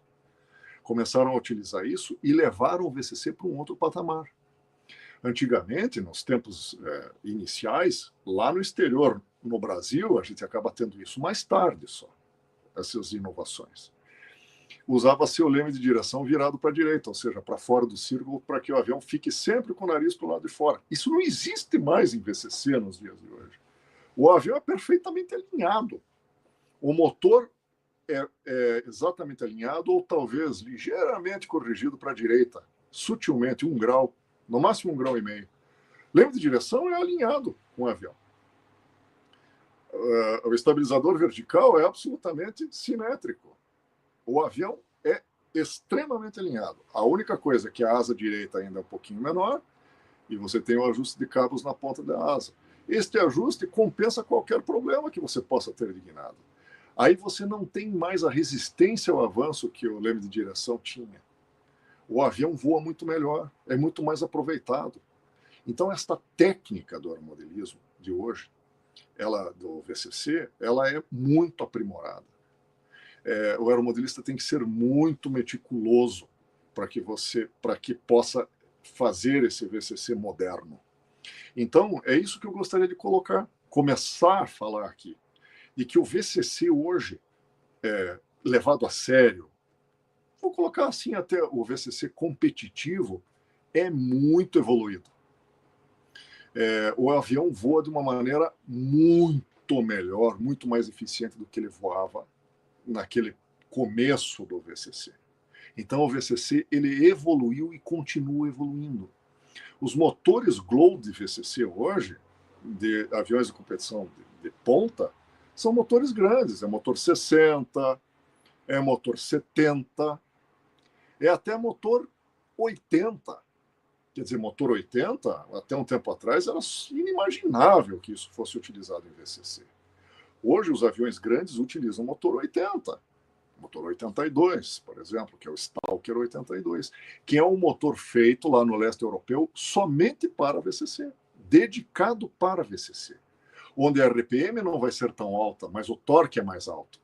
S2: Começaram a utilizar isso e levaram o VCC para um outro patamar. Antigamente, nos tempos iniciais, lá no exterior, no Brasil, a gente acaba tendo isso mais tarde só, essas inovações. Usava-se o leme de direção virado para a direita, ou seja, para fora do círculo, para que o avião fique sempre com o nariz para o lado de fora. Isso não existe mais em VCC nos dias de hoje. O avião é perfeitamente alinhado. O motor é exatamente alinhado ou talvez ligeiramente corrigido para a direita, sutilmente, 1 grau, no máximo 1,5 graus. Leme de direção é alinhado com o avião. O estabilizador vertical é absolutamente simétrico. O avião é extremamente alinhado. A única coisa é que a asa direita ainda é um pouquinho menor e você tem o ajuste de cabos na ponta da asa. Este ajuste compensa qualquer problema que você possa ter guinado. Aí você não tem mais a resistência ao avanço que o leme de direção tinha. O avião voa muito melhor, é muito mais aproveitado. Então, esta técnica do aeromodelismo de hoje, do VCC, ela é muito aprimorada. O aeromodelista tem que ser muito meticuloso para que possa fazer esse VCC moderno. Então, é isso que eu gostaria de começar a falar aqui, de que o VCC hoje, levado a sério, vou colocar assim até o VCC competitivo, é muito evoluído. O avião voa de uma maneira muito melhor, muito mais eficiente do que ele voava naquele começo do VCC. Então, o VCC ele evoluiu e continua evoluindo. Os motores Glow de VCC hoje, de aviões de competição de ponta, são motores grandes. É motor 60, é motor 70, é até motor 80. Quer dizer, motor 80, até um tempo atrás, era inimaginável que isso fosse utilizado em VCC. Hoje, os aviões grandes utilizam motor 80. Motor 82, por exemplo, que é o Stalker 82, que é um motor feito lá no leste europeu somente para VCC, dedicado para VCC, onde a RPM não vai ser tão alta, mas o torque é mais alto,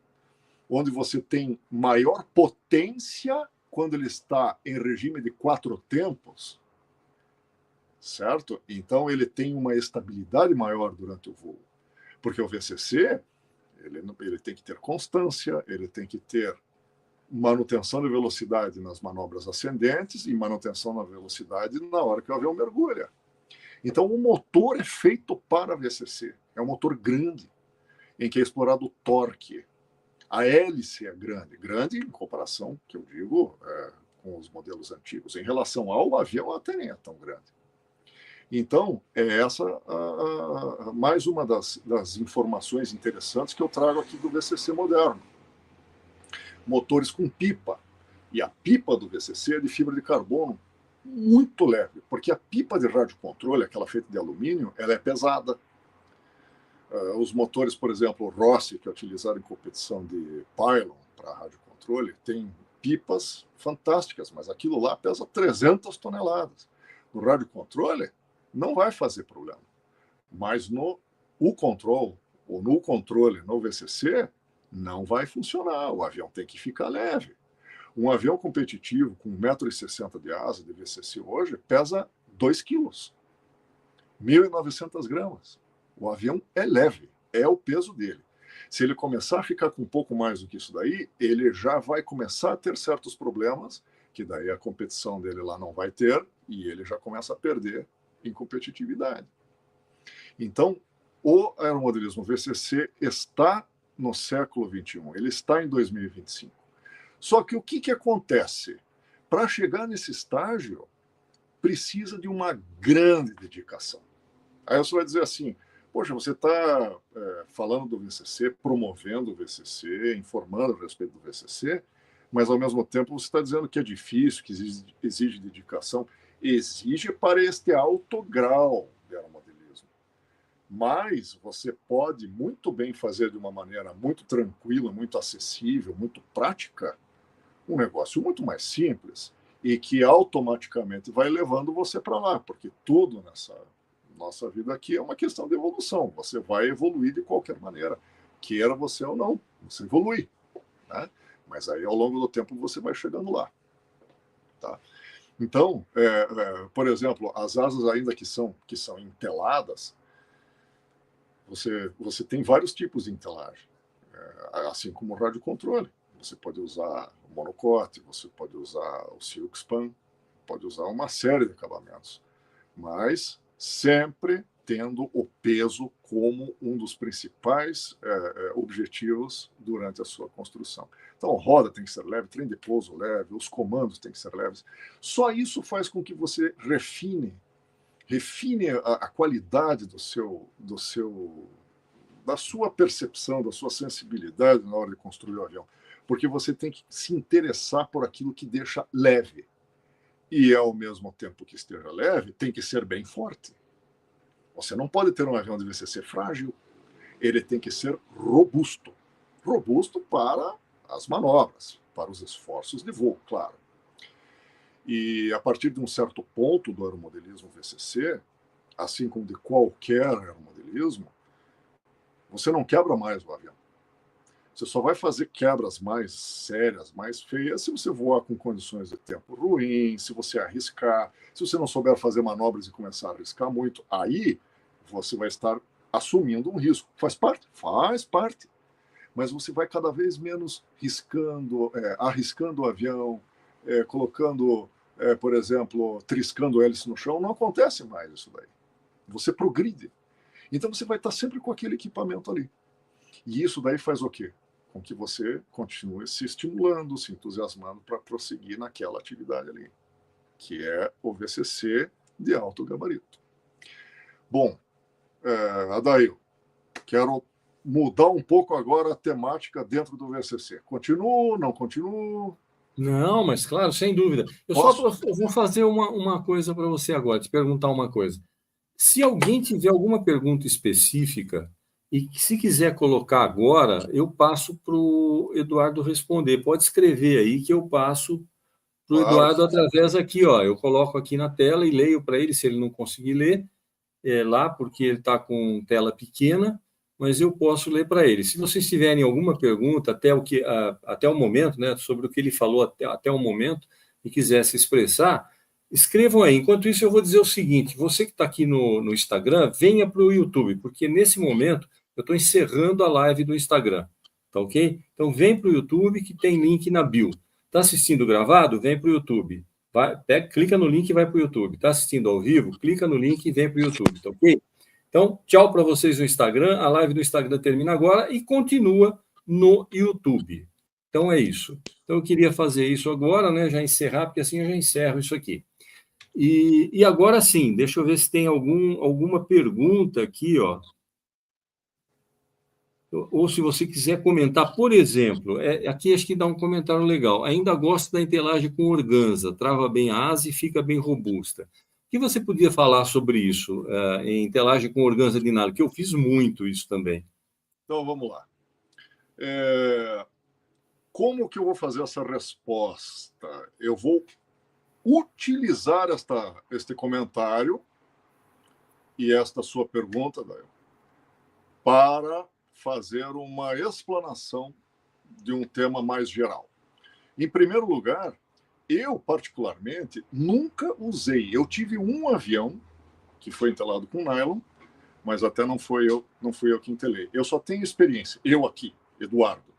S2: onde você tem maior potência quando ele está em regime de 4 tempos, certo? Então ele tem uma estabilidade maior durante o voo, porque o VCC ele tem que ter constância, ele tem que ter manutenção de velocidade nas manobras ascendentes e manutenção na velocidade na hora que o avião mergulha. Então, o motor é feito para VCC. É um motor grande, em que é explorado o torque. A hélice é grande em comparação, que eu digo, com os modelos antigos. Em relação ao avião, até nem é tão grande. Então, é essa mais uma das informações interessantes que eu trago aqui do VCC moderno. Motores com pipa. E a pipa do VCC é de fibra de carbono muito leve, porque a pipa de radiocontrole, aquela feita de alumínio, ela é pesada. Os motores, por exemplo, o Rossi, que é utilizado em competição de pylon para radiocontrole, tem pipas fantásticas, mas aquilo lá pesa 300 toneladas. No radiocontrole, não vai fazer problema. Mas no controle no VCC, não vai funcionar. O avião tem que ficar leve. Um avião competitivo com 1,60 m de asa de VCC hoje pesa 2 quilos, 1.900 gramas. O avião é leve, é o peso dele. Se ele começar a ficar com um pouco mais do que isso daí, ele já vai começar a ter certos problemas, que daí a competição dele lá não vai ter, e ele já começa a perder em competitividade. Então, o aeromodelismo VCC está no século XXI, ele está em 2025. Só que o que acontece? Para chegar nesse estágio, precisa de uma grande dedicação. Aí você vai dizer assim, poxa, você está falando do VCC, promovendo o VCC, informando a respeito do VCC, mas ao mesmo tempo você está dizendo que é difícil, que exige dedicação. Exige para este alto grau de aeromodelismo. Mas você pode muito bem fazer de uma maneira muito tranquila, muito acessível, muito prática, um negócio muito mais simples e que automaticamente vai levando você para lá, porque tudo nessa nossa vida aqui é uma questão de evolução. Você vai evoluir de qualquer maneira, queira você ou não, você evolui, né? Mas aí ao longo do tempo você vai chegando lá, tá? Então, por exemplo, as asas ainda que são enteladas, você tem vários tipos de entelagem, assim como o radiocontrole. Você pode usar o monocoque, você pode usar o silkspan, pode usar uma série de acabamentos, mas sempre tendo o peso como um dos principais objetivos durante a sua construção. Então, a roda tem que ser leve, trem de pouso leve, os comandos têm que ser leves. Só isso faz com que você refine refine a qualidade da sua percepção, da sua sensibilidade na hora de construir o avião, porque você tem que se interessar por aquilo que deixa leve. E, ao mesmo tempo que esteja leve, tem que ser bem forte. Você não pode ter um avião de VCC frágil. Ele tem que ser robusto. Robusto para as manobras, para os esforços de voo, claro. E a partir de um certo ponto do aeromodelismo VCC, assim como de qualquer aeromodelismo, você não quebra mais o avião. Você só vai fazer quebras mais sérias, mais feias, se você voar com condições de tempo ruins, se você arriscar, se você não souber fazer manobras e começar a arriscar muito, aí você vai estar assumindo um risco. Faz parte? Faz parte. Mas você vai cada vez menos arriscando o avião, colocando, por exemplo, triscando o hélice no chão. Não acontece mais isso daí. Você progride. Então você vai estar sempre com aquele equipamento ali. E isso daí faz o quê? Com que você continue se estimulando, se entusiasmando para prosseguir naquela atividade ali, que é o VCC de alto gabarito. Bom, Adair, quero mudar um pouco agora a temática dentro do VCC. Continuo, não continuo?
S1: Não, mas claro, sem dúvida. Eu vou fazer uma coisa para você agora, te perguntar uma coisa. Se alguém tiver alguma pergunta específica e se quiser colocar agora, eu passo para o Eduardo responder. Pode escrever aí que eu passo para o
S2: Claro.
S1: Eduardo através aqui, ó. Eu coloco aqui na tela e leio para ele, se ele não conseguir ler, lá, porque ele está com tela pequena, mas eu posso ler para ele. Se vocês tiverem alguma pergunta até o momento, né, sobre o que ele falou até o momento, e quiser se expressar, escrevam aí. Enquanto isso, eu vou dizer o seguinte: você que está aqui no Instagram, venha para o YouTube, porque nesse momento eu estou encerrando a live do Instagram, tá ok? Então vem para o YouTube que tem link na bio. Está assistindo gravado? Vem para o YouTube. Clica no link e vai para o YouTube. Está assistindo ao vivo? Clica no link e vem para o YouTube, tá ok? Então, tchau para vocês no Instagram. A live do Instagram termina agora e continua no YouTube. Então é isso. Então eu queria fazer isso agora, né? Já encerrar, porque assim eu já encerro isso aqui. E agora sim, deixa eu ver se tem alguma pergunta aqui, ó. Ou se você quiser comentar, por exemplo, aqui acho que dá um comentário legal. Ainda gosto da entelagem com organza, trava bem a asa e fica bem robusta. O que você podia falar sobre isso, em entelagem com organza de nylon? Que eu fiz muito isso também.
S2: Então, vamos lá. Como que eu vou fazer essa resposta? Eu vou utilizar este comentário e esta sua pergunta, Dael, para fazer uma explanação de um tema mais geral. Em primeiro lugar, eu, particularmente, nunca usei. Eu tive um avião que foi entelado com nylon, mas até não fui eu que entelei. Eu só tenho experiência, eu aqui, Eduardo,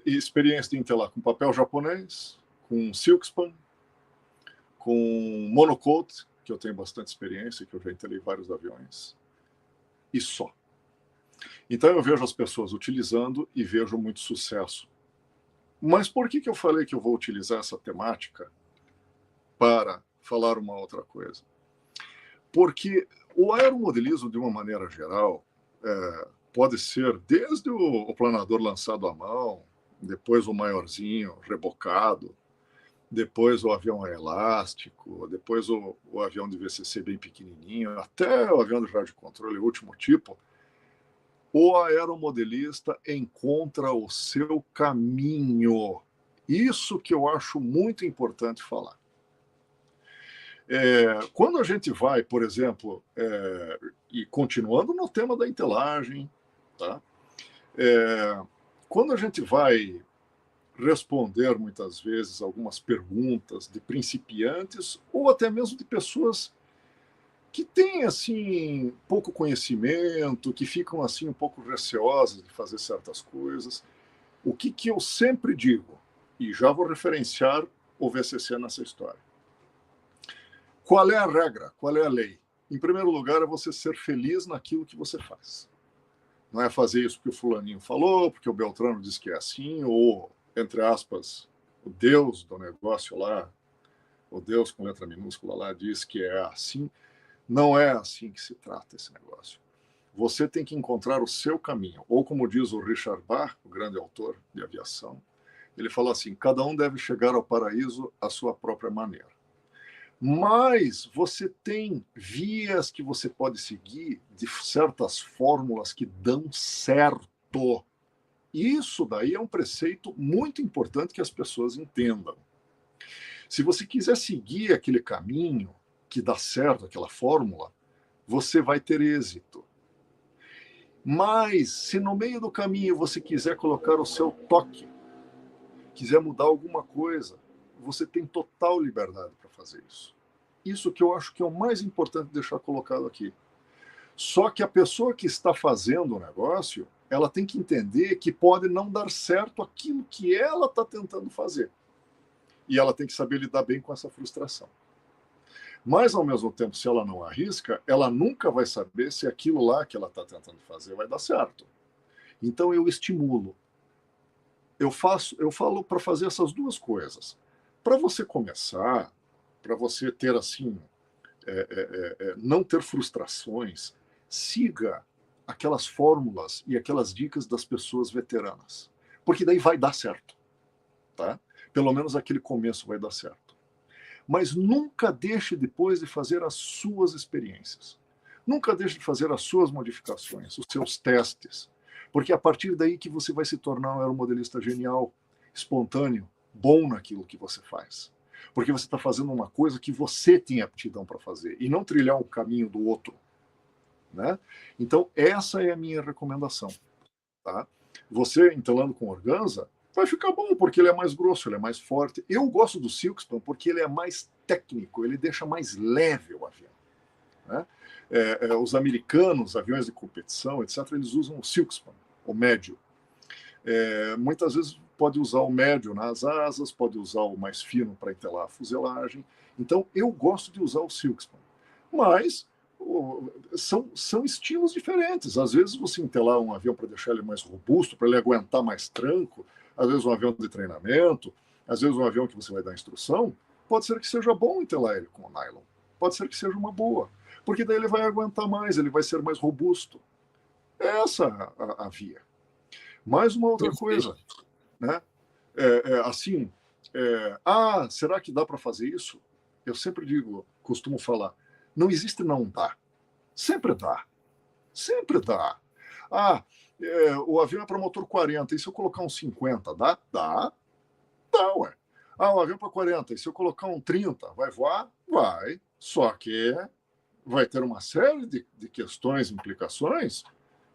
S2: experiência de entelar com papel japonês, com silkspan, com monocoat, que eu tenho bastante experiência, que eu já entelei vários aviões, e só. Então eu vejo as pessoas utilizando e vejo muito sucesso. Mas por que eu falei que eu vou utilizar essa temática para falar uma outra coisa? Porque o aeromodelismo, de uma maneira geral, pode ser desde o planador lançado à mão, depois o maiorzinho, rebocado, depois o avião elástico, depois o avião de VCC bem pequenininho, até o avião de rádio controle, último tipo. O aeromodelista encontra o seu caminho. Isso que eu acho muito importante falar. Quando a gente vai, por exemplo, e continuando no tema da entelagem, tá? Quando a gente vai responder muitas vezes algumas perguntas de principiantes ou até mesmo de pessoas que têm assim pouco conhecimento, que ficam assim um pouco receosas de fazer certas coisas, o que eu sempre digo, e já vou referenciar o VCC nessa história. Qual é a regra? Qual é a lei? Em primeiro lugar, é você ser feliz naquilo que você faz. Não é fazer isso porque o fulaninho falou, porque o Beltrano disse que é assim, ou, entre aspas, o Deus do negócio lá o Deus com letra minúscula lá, diz que é assim. Não é assim que se trata esse negócio. Você tem que encontrar o seu caminho. Ou como diz o Richard Bach, o grande autor de aviação, ele fala assim, cada um deve chegar ao paraíso à sua própria maneira. Mas você tem vias que você pode seguir de certas fórmulas que dão certo. Isso daí é um preceito muito importante que as pessoas entendam. Se você quiser seguir aquele caminho que dá certo, aquela fórmula, você vai ter êxito. Mas, se no meio do caminho você quiser colocar o seu toque, quiser mudar alguma coisa, você tem total liberdade para fazer isso. Isso que eu acho que é o mais importante deixar colocado aqui. Só que a pessoa que está fazendo o negócio, ela tem que entender que pode não dar certo aquilo que ela está tentando fazer. E ela tem que saber lidar bem com essa frustração. Mas, ao mesmo tempo, se ela não arrisca, ela nunca vai saber se aquilo lá que ela está tentando fazer vai dar certo. Então, eu estimulo. Eu falo para fazer essas duas coisas. Para você começar, para você ter, assim, não ter frustrações, siga aquelas fórmulas e aquelas dicas das pessoas veteranas. Porque daí vai dar certo. Tá? Pelo menos aquele começo vai dar certo. Mas nunca deixe depois de fazer as suas experiências. Nunca deixe de fazer as suas modificações, os seus testes. Porque é a partir daí que você vai se tornar um aeromodelista genial, espontâneo, bom naquilo que você faz. Porque você está fazendo uma coisa que você tem aptidão para fazer e não trilhar o caminho do outro. Né? Então, essa é a minha recomendação. Tá? Você, entalando com organza, vai ficar bom, porque ele é mais grosso, ele é mais forte. Eu gosto do Silkspan porque ele é mais técnico, ele deixa mais leve o avião. Né? Os americanos, aviões de competição, etc., eles usam o Silkspan, o médio. Muitas vezes pode usar o médio nas asas, pode usar o mais fino para entelar a fuselagem. Então, eu gosto de usar o Silkspan. Mas são estilos diferentes. Às vezes você entelar um avião para deixar ele mais robusto, para ele aguentar mais tranco, às vezes um avião de treinamento, às vezes um avião que você vai dar instrução, pode ser que seja bom entelar ele com o nylon. Pode ser que seja uma boa. Porque daí ele vai aguentar mais, ele vai ser mais robusto. Essa a via. Mais uma outra coisa. Né? Assim, será que dá para fazer isso? Eu sempre digo, costumo falar, não existe não dá. Sempre dá. Sempre dá. O avião é para motor 40, e se eu colocar um 50, dá? Dá. Dá, ué. O avião é para 40, e se eu colocar um 30, vai voar? Vai. Só que vai ter uma série de questões, implicações,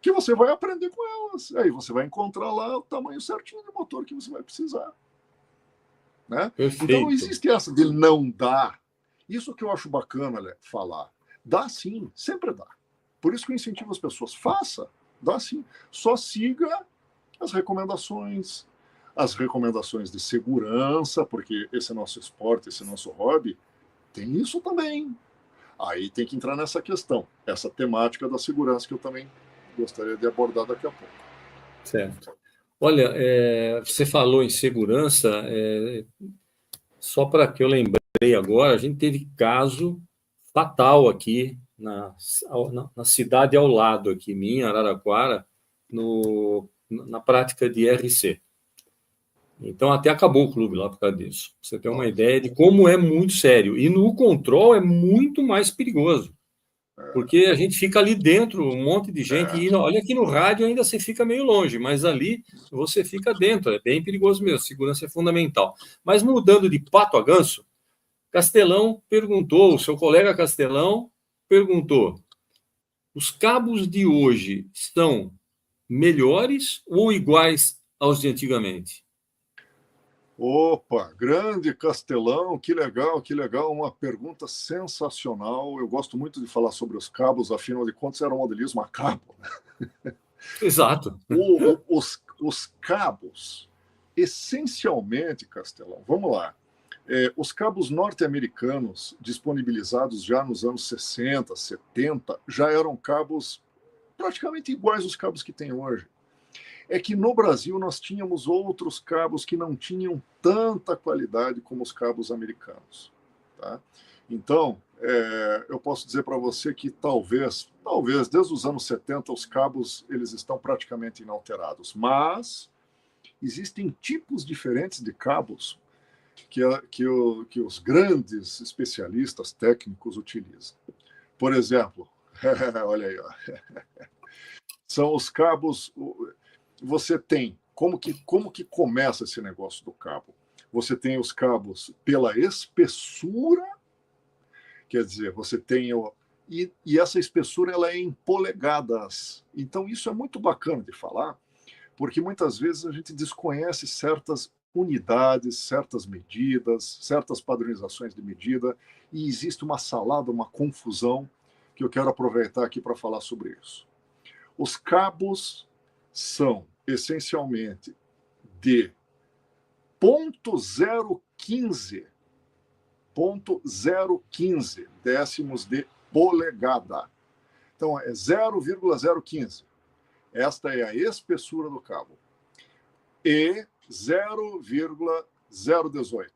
S2: que você vai aprender com elas. Aí você vai encontrar lá o tamanho certinho do motor que você vai precisar. Né? Então não existe essa de não dar. Isso que eu acho bacana falar. Dá sim, sempre dá. Por isso que eu incentivo as pessoas. Faça, dá sim. Só siga as recomendações de segurança, porque esse é nosso esporte, esse é nosso hobby, tem isso também. Aí tem que entrar nessa questão, essa temática da segurança que eu também gostaria de abordar daqui a pouco.
S1: Certo. Olha, você falou em segurança, só para que eu lembrei agora, a gente teve caso fatal aqui na cidade ao lado, aqui, minha, Araraquara, na prática de RC. Então, até acabou o clube lá por causa disso. Você tem uma ideia de como é muito sério. E no control é muito mais perigoso. Porque a gente fica ali dentro, um monte de gente, e olha que no rádio ainda você fica meio longe, mas ali você fica dentro, é bem perigoso mesmo, segurança é fundamental. Mas mudando de pato a ganso, Castelão perguntou, o seu colega Castelão perguntou, os cabos de hoje são melhores ou iguais aos de antigamente?
S2: Opa, grande Castelão, que legal, uma pergunta sensacional. Eu gosto muito de falar sobre os cabos, afinal de contas, era um modelismo a cabo. Né?
S1: Exato.
S2: Os cabos, essencialmente, Castelão, vamos lá. Os cabos norte-americanos, disponibilizados já nos anos 60, 70, já eram cabos praticamente iguais aos cabos que tem hoje. É que no Brasil nós tínhamos outros cabos que não tinham tanta qualidade como os cabos americanos. Tá? Então, eu posso dizer para você que talvez, desde os anos 70, os cabos eles estão praticamente inalterados, mas existem tipos diferentes de cabos que os grandes especialistas técnicos utilizam. Por exemplo, olha aí, ó, são os cabos. Você tem como que começa esse negócio do cabo? Você tem os cabos pela espessura, quer dizer, você tem e essa espessura ela é em polegadas. Então isso é muito bacana de falar, porque muitas vezes a gente desconhece certas unidades, certas medidas, certas padronizações de medida, e existe uma salada, uma confusão, que eu quero aproveitar aqui para falar sobre isso. Os cabos são, essencialmente, de 0,015 décimos de polegada. Então, é 0,015. Esta é a espessura do cabo. E 0,018.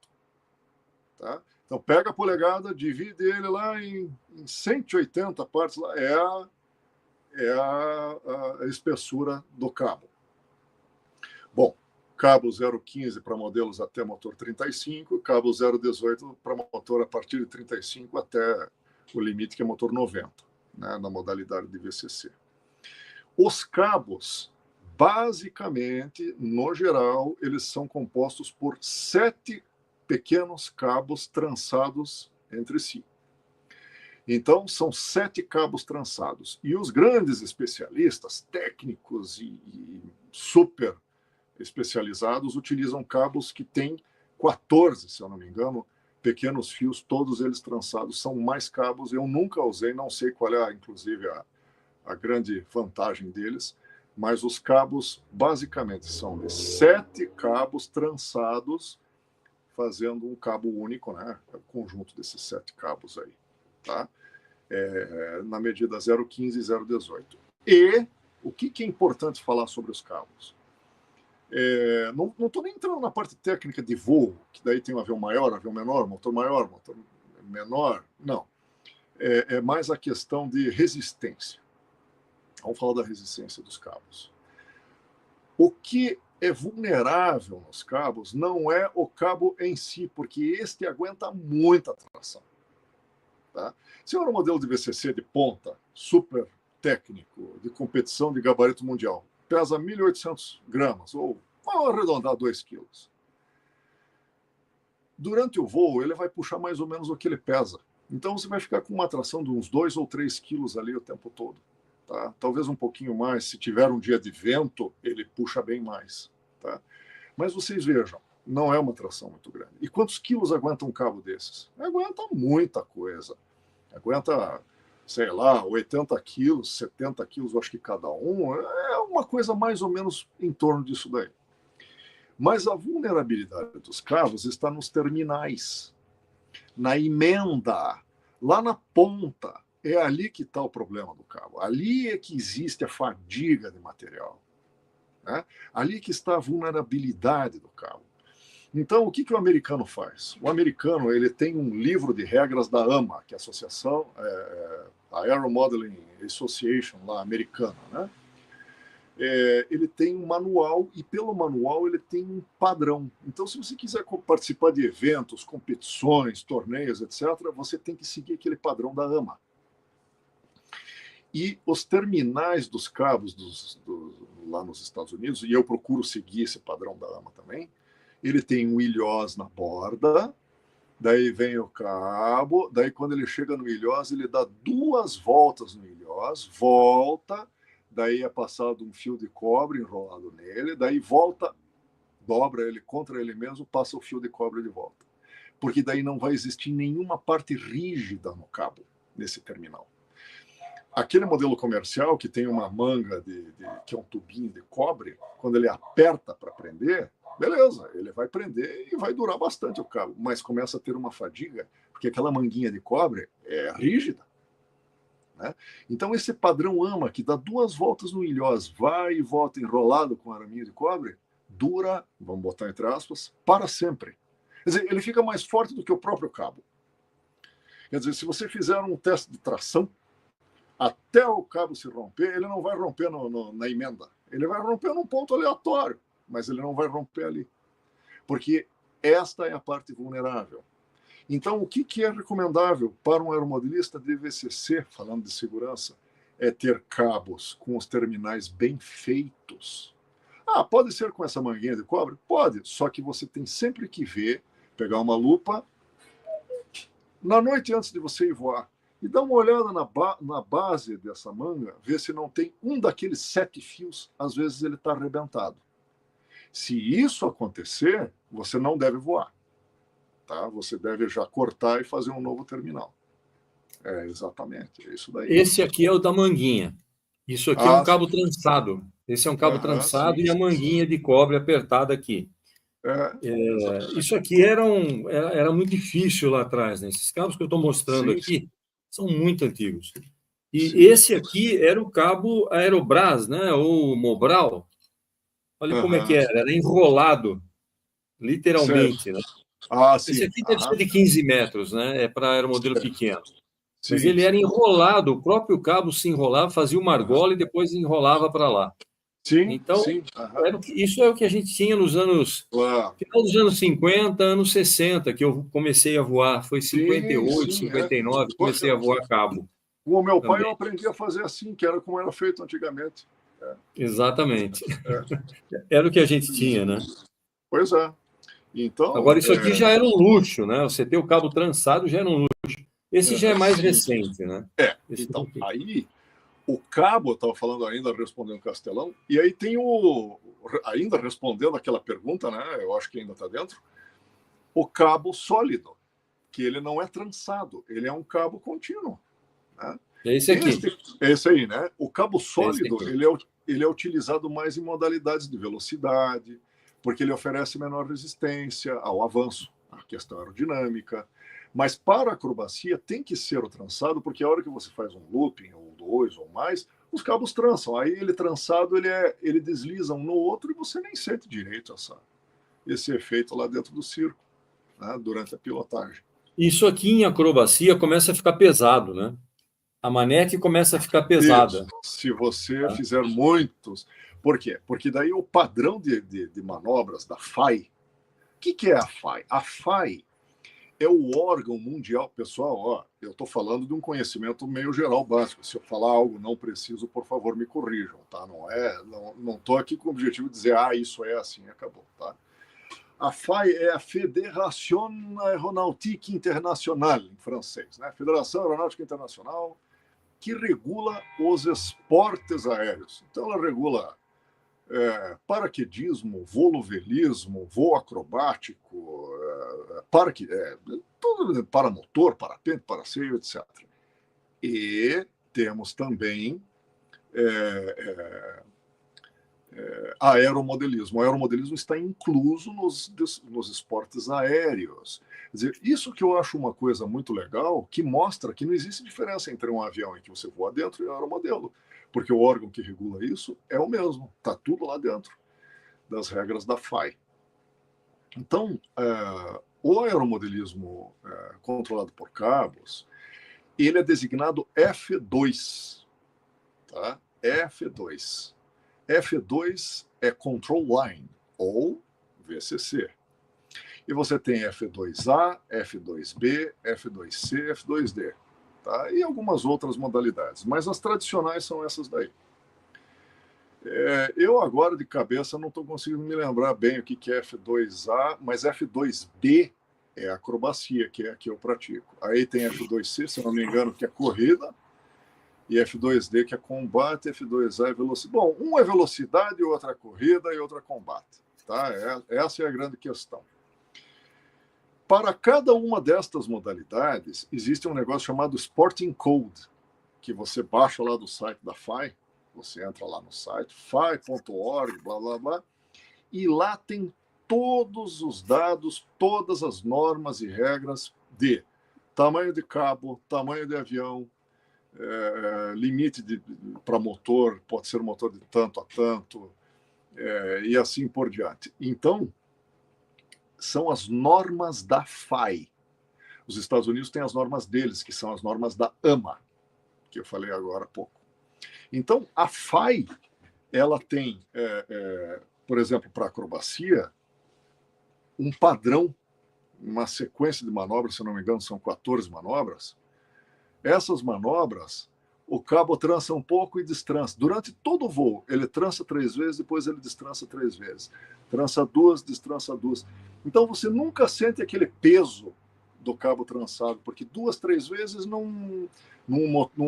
S2: Tá? Então, pega a polegada, divide ele lá em 180 partes, lá é a espessura do cabo. Bom, cabo 0,15 para modelos até motor 35, cabo 0,18 para motor a partir de 35 até o limite que é motor 90, né, na modalidade de VCC. Os cabos, basicamente, no geral, eles são compostos por 7 pequenos cabos trançados entre si. Então, são 7 cabos trançados. E os grandes especialistas, técnicos e super especializados, utilizam cabos que têm 14, se eu não me engano, pequenos fios, todos eles trançados. São mais cabos. Eu nunca usei, não sei qual é, inclusive, a grande vantagem deles, mas os cabos, basicamente, são de 7 cabos trançados, fazendo um cabo único, né? É o conjunto desses 7 cabos aí, tá? Na medida 0,15 e 0,18. E o que é importante falar sobre os cabos? Não estou nem entrando na parte técnica de voo, que daí tem um avião maior, avião menor, motor menor. Não. É mais a questão de resistência. Vamos falar da resistência dos cabos. O que é vulnerável nos cabos não é o cabo em si, porque este aguenta muita tração. Tá? Se eu era um modelo de VCC de ponta, super técnico, de competição de gabarito mundial, pesa 1.800 gramas, ou vamos arredondar 2 quilos. Durante o voo, ele vai puxar mais ou menos o que ele pesa. Então, você vai ficar com uma tração de uns 2 ou 3 quilos ali o tempo todo. Tá? Talvez um pouquinho mais. Se tiver um dia de vento, ele puxa bem mais. Tá? Mas vocês vejam, não é uma tração muito grande. E quantos quilos aguenta um cabo desses? Aguenta muita coisa. Aguenta, sei lá, 80 quilos, 70 quilos, acho que cada um. É uma coisa mais ou menos em torno disso daí. Mas a vulnerabilidade dos cabos está nos terminais, na emenda, lá na ponta. É ali que está o problema do cabo. Ali é que existe a fadiga de material. Né? Ali que está a vulnerabilidade do cabo. Então, o que o americano faz? O americano ele tem um livro de regras da AMA, que é a Associação, a Aero Modeling Association, lá americana. Né? Ele tem um manual, e pelo manual ele tem um padrão. Então, se você quiser participar de eventos, competições, torneios, etc., você tem que seguir aquele padrão da AMA. E os terminais dos cabos lá nos Estados Unidos, e eu procuro seguir esse padrão da AMA também, ele tem um ilhós na borda, daí vem o cabo, daí quando ele chega no ilhós, ele dá 2 voltas no ilhós, volta, daí é passado um fio de cobre enrolado nele, daí volta, dobra ele contra ele mesmo, passa o fio de cobre de volta. Porque daí não vai existir nenhuma parte rígida no cabo, nesse terminal. Aquele modelo comercial que tem uma manga que é um tubinho de cobre, quando ele aperta para prender, beleza, ele vai prender e vai durar bastante o cabo, mas começa a ter uma fadiga, porque aquela manguinha de cobre é rígida. Né? Então, esse padrão AMA, que dá 2 voltas no ilhós, vai e volta enrolado com araminho de cobre, dura, vamos botar entre aspas, para sempre. Quer dizer, ele fica mais forte do que o próprio cabo. Quer dizer, se você fizer um teste de tração, até o cabo se romper, ele não vai romper na emenda. Ele vai romper num ponto aleatório, mas ele não vai romper ali. Porque esta é a parte vulnerável. Então, o que é recomendável para um aeromodelista de VCC, falando de segurança, é ter cabos com os terminais bem feitos. Ah, pode ser com essa manguinha de cobre? Pode, só que você tem sempre que ver, pegar uma lupa, na noite antes de você ir voar, e dar uma olhada na base dessa manga, ver se não tem um daqueles 7 fios, às vezes ele está arrebentado. Se isso acontecer, você não deve voar. Tá? Você deve já cortar e fazer um novo terminal. Exatamente, é isso daí.
S1: Esse aqui é o da manguinha. Isso aqui é um cabo trançado. Esse é um cabo trançado
S2: sim,
S1: e a manguinha de cobre apertada aqui. Isso aqui era muito difícil lá atrás, né? Esses cabos que eu estou mostrando aqui são muito antigos. E esse aqui era o cabo Aerobras, né? Ou Mobral. Olha como é que era enrolado, literalmente, né? Esse aqui deve ser de 15 metros, né? É para aeromodelo pequeno. Mas ele era enrolado, o próprio cabo se enrolava, fazia uma argola e depois enrolava para lá. Então, isso é o que a gente tinha nos anos... Final dos anos 50, anos 60, que eu comecei a voar. Foi 58, 59, comecei a voar cabo.
S2: Com o meu pai eu aprendi a fazer assim, que era como era feito antigamente.
S1: Exatamente. Era o que a gente tinha, né?
S2: Pois é. Então,
S1: agora, isso aqui já era um luxo, né? Você ter o cabo trançado já era um luxo. Esse já é mais recente, né?
S2: Então, aí, o cabo, eu estava falando ainda, respondendo Castelão, e aí tem ainda respondendo aquela pergunta, né? Eu acho que ainda está dentro, o cabo sólido, que ele não é trançado, ele é um cabo contínuo. Né?
S1: Esse aqui.
S2: Esse aí, né? O cabo sólido, ele é utilizado mais em modalidades de velocidade, porque ele oferece menor resistência ao avanço, à questão aerodinâmica. Mas para a acrobacia tem que ser o trançado, porque a hora que você faz um looping, ou 2 ou mais, os cabos trançam. Aí ele trançado, ele desliza um no outro e você nem sente direito esse efeito lá dentro do circo, né, durante a pilotagem.
S1: Isso aqui em acrobacia começa a ficar pesado, né? A manete começa a ficar pesada.
S2: Isso, se você fizer muitos... Por quê? Porque daí o padrão de manobras da FAI... O que é a FAI? A FAI é o órgão mundial... Pessoal, eu estou falando de um conhecimento meio geral básico. Se eu falar algo não preciso, por favor, me corrijam. Tá? Não estou aqui com o objetivo de dizer, isso é assim, acabou. Tá? A FAI é a Fédération Aéronautique Internationale, em francês. Né? Federação Aeronáutica Internacional, que regula os esportes aéreos. Então, ela regula paraquedismo, volovelismo, voo acrobático, tudo, paramotor, parapente, paraceio, etc. E temos também aeromodelismo. O aeromodelismo está incluso nos esportes aéreos. Quer dizer, isso que eu acho uma coisa muito legal, que mostra que não existe diferença entre um avião em que você voa dentro e um aeromodelo, porque o órgão que regula isso é o mesmo, está tudo lá dentro das regras da FAI. Então, o aeromodelismo controlado por cabos, ele é designado F2, tá? F2. F2 é Control Line, ou VCC. E você tem F2A, F2B, F2C, F2D. Tá? E algumas outras modalidades, mas as tradicionais são essas daí. Eu agora, de cabeça, não estou conseguindo me lembrar bem o que é F2A, mas F2B é acrobacia, que é a que eu pratico. Aí tem F2C, se não me engano, que é corrida, e F2D, que é combate, F2A é velocidade. Bom, um é velocidade, outra é corrida e outra é combate. Tá? Essa é a grande questão. Para cada uma destas modalidades, existe um negócio chamado Sporting Code, que você baixa lá do site da FAI, você entra lá no site, fai.org, blá, blá, blá, e lá tem todos os dados, todas as normas e regras de tamanho de cabo, tamanho de avião, limite para motor, pode ser motor de tanto a tanto, e assim por diante. Então, são as normas da FAI. Os Estados Unidos têm as normas deles, que são as normas da AMA, que eu falei agora há pouco. Então, a FAI, ela tem, por exemplo, para acrobacia, um padrão, uma sequência de manobras, se não me engano, são 14 manobras. Essas manobras, o cabo trança um pouco e destrança. Durante todo o voo, ele trança 3 vezes, depois ele destrança 3 vezes. Trança 2, destrança 2. Então, você nunca sente aquele peso do cabo trançado, porque 2, 3 vezes num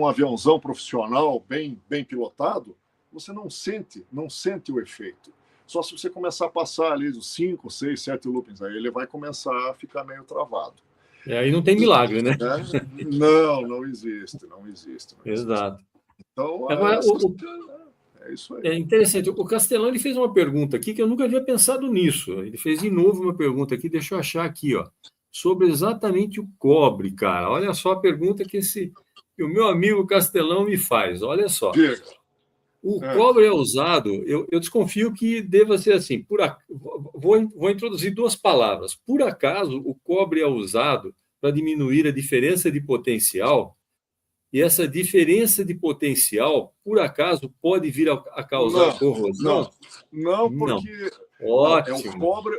S2: aviãozão profissional bem pilotado, você não sente o efeito. Só se você começar a passar ali dos 5, 6, 7 loopings, aí ele vai começar a ficar meio travado.
S1: E aí não tem milagre, né?
S2: Não existe.
S1: Exato.
S2: Então,
S1: Agora,
S2: é isso aí.
S1: É interessante. O Castelão ele fez uma pergunta aqui que eu nunca havia pensado nisso. Ele fez de novo uma pergunta aqui, deixa eu achar aqui, ó, sobre exatamente o cobre, cara. Olha só a pergunta que o meu amigo Castelão me faz. Olha só.
S2: Diga.
S1: O cobre é usado, eu desconfio que deva ser assim. Vou introduzir 2 palavras. Por acaso, o cobre é usado para diminuir a diferença de potencial? E essa diferença de potencial, por acaso, pode vir a causar corrosão?
S2: Não, porque
S1: Ótimo.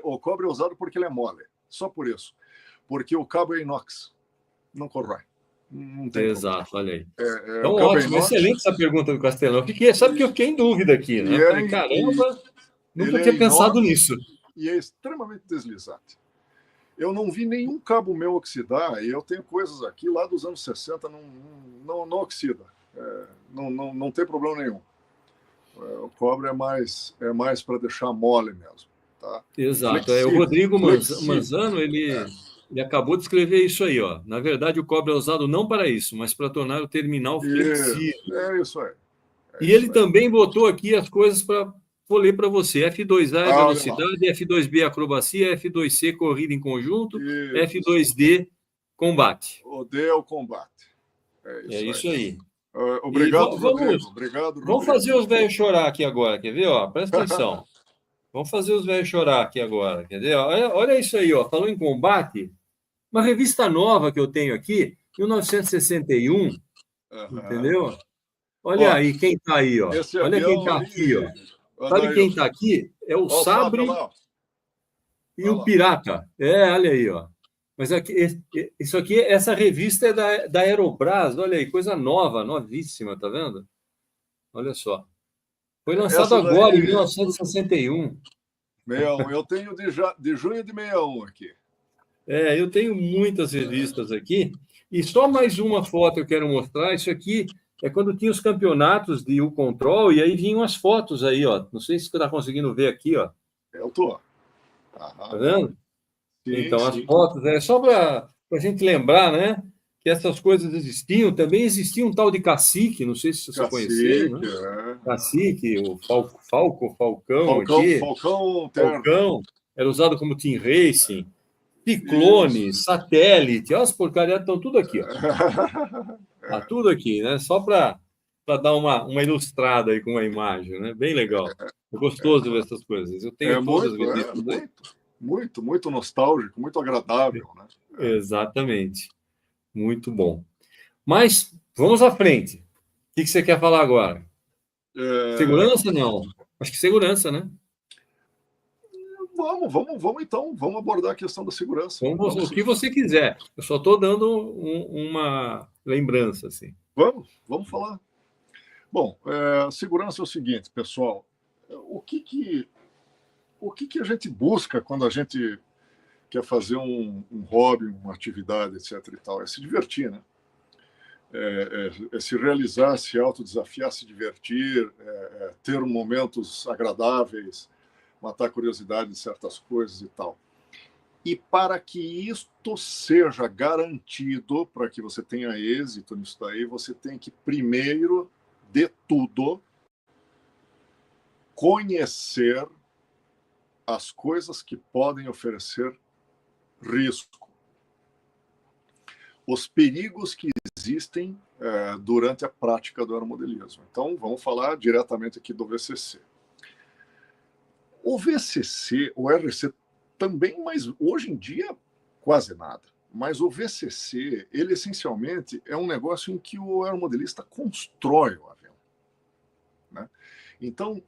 S2: O cobre é usado porque ele é mole. Só por isso. Porque o cabo é inox. Não corrói. Não tem
S1: Exato,
S2: problema.
S1: olha aí. Então, ótimo, excelente essa pergunta do Castelão. Sabe que eu fiquei em dúvida aqui, né? Eu falei, caramba, nunca tinha pensado nisso.
S2: E é extremamente deslizante. Eu não vi nenhum cabo meu oxidar, e eu tenho coisas aqui lá dos anos 60, não oxida. Não tem problema nenhum. O cobre é mais para deixar mole mesmo. Tá?
S1: Exato. O Rodrigo Manzano, ele acabou de escrever isso aí. Ó. Na verdade, o cobre é usado não para isso, mas para tornar o terminal flexível.
S2: É isso aí.
S1: E ele também botou aqui as coisas para... Vou ler para você. F2A é velocidade, F2B é acrobacia, F2C corrida em conjunto, F2D combate.
S2: O D é o combate.
S1: É isso aí.
S2: Obrigado, Rodrigo.
S1: Vamos fazer os velhos chorar aqui agora, quer ver? Ó, presta atenção. Vamos fazer os velhos chorar aqui agora, quer ver? Olha isso aí, ó. Falou em combate. Uma revista nova que eu tenho aqui, 1961, entendeu? Olha aí quem está aí, ó. Olha quem está aqui, ó. Sabe quem está aqui? É o Sabre e o Pirata. Olha aí, ó. Mas aqui, isso aqui, essa revista é da Aerobras, olha aí, coisa nova, novíssima, tá vendo? Olha só. Foi lançado agora, em 1961.
S2: 61. Eu tenho de junho de 61 aqui.
S1: Eu tenho muitas revistas aqui. E só mais uma foto eu quero mostrar. Isso aqui é quando tinha os campeonatos de U-Control, e aí vinham as fotos aí, ó. Não sei se você está conseguindo ver aqui, ó.
S2: Eu tô.
S1: Tá vendo?
S2: Sim,
S1: então, as fotos, só para a gente lembrar, né? Que essas coisas existiam. Também existia um tal de cacique, não sei se você conheceu, né? Cacique, o Falcão aqui. Falcão. Era usado como Team Racing. Ciclone, Satélite, as porcarias estão tudo aqui, ó. Tá tudo aqui, né? Só para dar uma ilustrada aí com a imagem, né? Bem legal. É gostoso ver essas coisas. Eu tenho todas as revistas.
S2: Muito nostálgico, muito agradável, né?
S1: Exatamente. Muito bom. Mas vamos à frente. O que você quer falar agora? Segurança, não? Acho que segurança, né?
S2: Vamos então, vamos abordar a questão da segurança.
S1: O que você quiser. Eu só estou dando uma lembrança, assim.
S2: Vamos falar. Bom, segurança é o seguinte, pessoal. O que a gente busca quando a gente quer fazer um hobby, uma atividade, etc. e tal? É se divertir, né? É se realizar, se autodesafiar, se divertir, ter momentos agradáveis, matar a curiosidade de certas coisas e tal. E para que isto seja garantido, para que você tenha êxito nisso daí, você tem que, primeiro de tudo, conhecer as coisas que podem oferecer risco. Os perigos que existem durante a prática do aeromodelismo. Então, vamos falar diretamente aqui do VCC. O VCC, o RC também, mas hoje em dia quase nada. Mas o VCC, ele essencialmente é um negócio em que o aeromodelista constrói o avião, né? Então,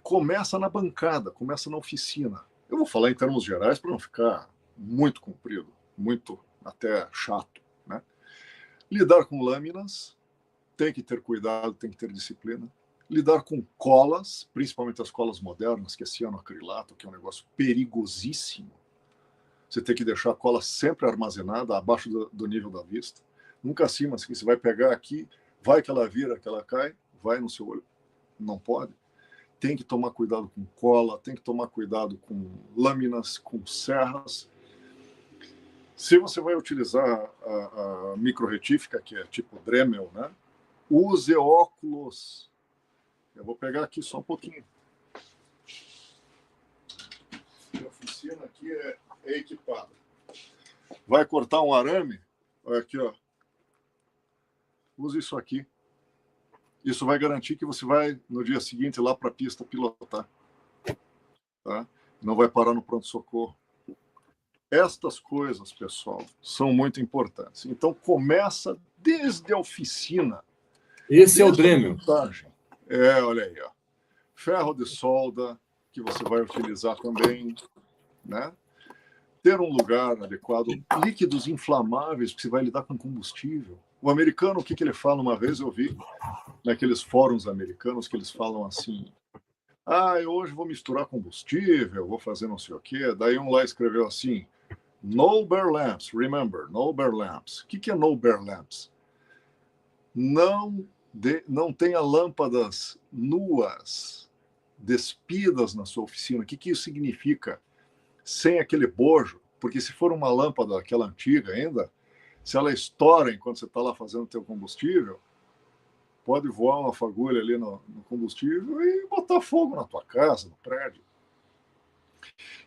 S2: começa na bancada, começa na oficina. Eu vou falar em termos gerais para não ficar muito comprido, muito até chato, né? Lidar com lâminas, tem que ter cuidado, tem que ter disciplina. Lidar com colas, principalmente as colas modernas, que é cianoacrilato, que é um negócio perigosíssimo. Você tem que deixar a cola sempre armazenada, abaixo do nível da vista. Nunca acima, assim, você vai pegar aqui, vai que ela vira, que ela cai, vai no seu olho. Não pode. Tem que tomar cuidado com cola, tem que tomar cuidado com lâminas, com serras. Se você vai utilizar a microretífica, que é tipo Dremel, né? Use óculos. Eu vou pegar aqui só um pouquinho. A oficina aqui é equipada. Vai cortar um arame? Olha aqui, ó. Use isso aqui. Isso vai garantir que você vai, no dia seguinte, lá para a pista pilotar. Tá? Não vai parar no pronto-socorro. Estas coisas, pessoal, são muito importantes. Então, começa desde a oficina.
S1: Esse é o Dremel.
S2: Olha aí, ó. Ferro de solda, que você vai utilizar também, né? Ter um lugar adequado, líquidos inflamáveis, porque você vai lidar com combustível. O americano, o que ele fala? Uma vez eu vi naqueles fóruns americanos que eles falam assim: eu hoje vou misturar combustível, vou fazer não sei o quê. Daí um lá escreveu assim: no bare lamps, remember, no bare lamps. O que é no bare lamps? Não tenha lâmpadas nuas, despidas na sua oficina. O que isso significa? Sem aquele bojo, porque se for uma lâmpada aquela antiga ainda, se ela estoura enquanto você está lá fazendo o teu combustível, pode voar uma fagulha ali no combustível e botar fogo na tua casa, no prédio.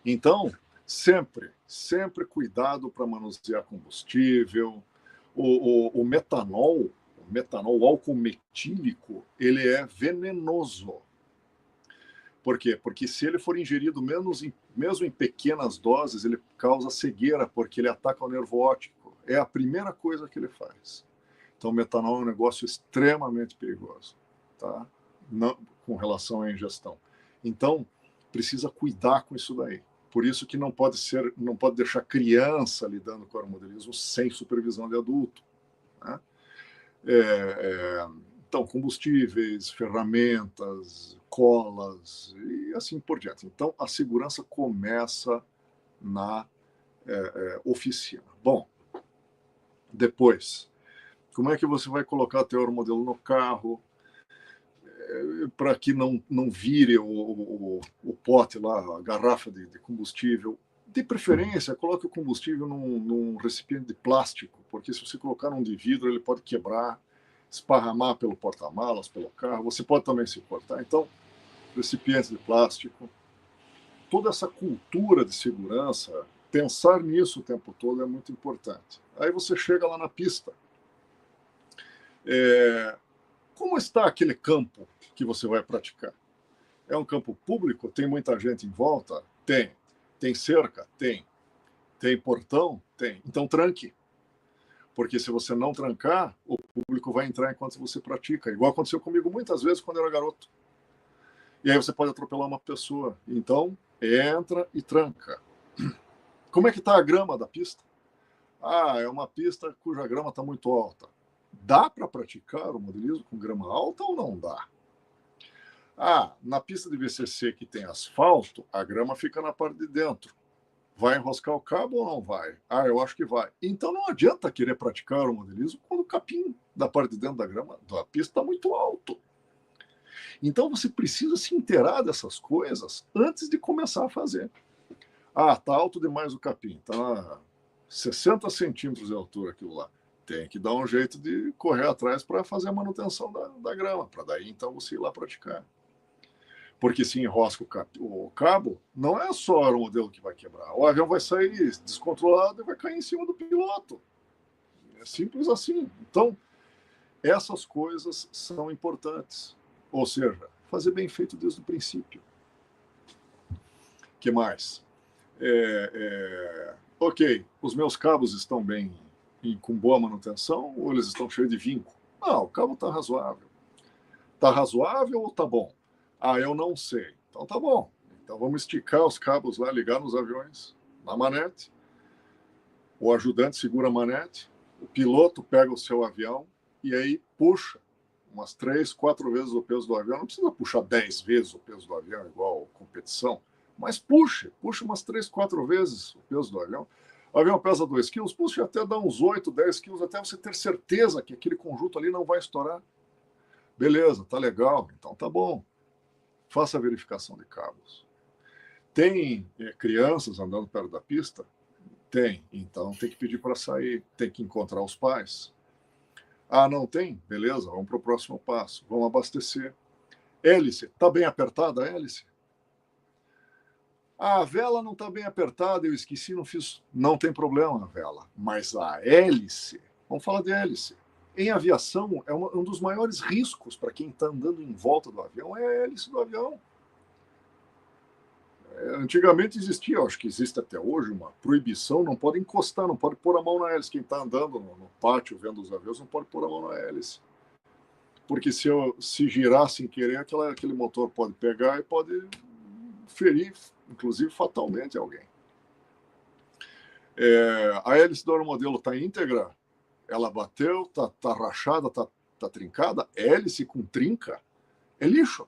S2: Então, sempre cuidado para manusear combustível. O metanol, o álcool metílico, ele é venenoso. Por quê? Porque se ele for ingerido mesmo em pequenas doses, ele causa cegueira, porque ele ataca o nervo óptico. É a primeira coisa que ele faz. Então, o metanol é um negócio extremamente perigoso, tá? Não, com relação à ingestão. Então, precisa cuidar com isso daí. Por isso que não pode deixar criança lidando com o aeromodelismo sem supervisão de adulto, né? Então, combustíveis, ferramentas, colas e assim por diante. Então, a segurança começa na oficina. Bom, depois, como é que você vai colocar teu aeromodelo no carro para que não vire o pote lá, a garrafa de combustível? De preferência, coloque o combustível num recipiente de plástico, porque se você colocar num de vidro, ele pode quebrar, esparramar pelo porta-malas, pelo carro. Você pode também se cortar. Então, recipientes de plástico. Toda essa cultura de segurança, pensar nisso o tempo todo é muito importante. Aí você chega lá na pista. Como está aquele campo que você vai praticar? É um campo público? Tem muita gente em volta? Tem. Tem cerca? Tem. Tem portão? Tem. Então tranque. Porque se você não trancar, o público vai entrar enquanto você pratica. Igual aconteceu comigo muitas vezes quando eu era garoto. E aí você pode atropelar uma pessoa. Então, entra e tranca. Como é que está a grama da pista? É uma pista cuja grama está muito alta. Dá para praticar o modelismo com grama alta ou não dá? Na pista de VCC que tem asfalto, a grama fica na parte de dentro. Vai enroscar o cabo ou não vai? Eu acho que vai. Então não adianta querer praticar o modelismo quando o capim da parte de dentro da grama da pista está muito alto. Então você precisa se inteirar dessas coisas antes de começar a fazer. Tá alto demais o capim, tá 60 centímetros de altura aquilo lá. Tem que dar um jeito de correr atrás para fazer a manutenção da grama, para daí então você ir lá praticar. Porque se enrosca o cabo, não é só o modelo que vai quebrar. O avião vai sair descontrolado e vai cair em cima do piloto. É simples assim. Então, essas coisas são importantes. Ou seja, fazer bem feito desde o princípio. O que mais? ok, os meus cabos estão bem, com boa manutenção ou eles estão cheios de vinco? Não, o cabo está razoável. Está razoável ou está bom? Ah, eu não sei. Então tá bom. Então vamos esticar os cabos lá, ligar nos aviões, na manete. O ajudante segura a manete, o piloto pega o seu avião e aí puxa umas 3, 4 vezes o peso do avião. Não precisa puxar 10 vezes o peso do avião, igual competição, mas puxa umas 3, 4 vezes o peso do avião. O avião pesa 2 quilos, puxa até dar uns 8, 10 quilos, até você ter certeza que aquele conjunto ali não vai estourar. Beleza, tá legal, então tá bom. Faça a verificação de cabos. Tem crianças andando perto da pista? Tem, então tem que pedir para sair, tem que encontrar os pais. Ah, não tem? Beleza, vamos para o próximo passo. Vamos abastecer. Hélice, está bem apertada a hélice? Ah, a vela não está bem apertada, eu esqueci, não fiz. Não tem problema a vela. Mas a hélice, vamos falar de hélice. Em aviação, é um dos maiores riscos para quem está andando em volta do avião, é a hélice do avião. Antigamente existia, acho que existe até hoje, uma proibição, não pode encostar, não pode pôr a mão na hélice. Quem está andando no pátio vendo os aviões não pode pôr a mão na hélice. Porque se girar sem querer, aquele motor pode pegar e pode ferir, inclusive fatalmente, alguém. A hélice do aeromodelo está íntegra, ela bateu, está rachada, está trincada. Hélice com trinca é lixo.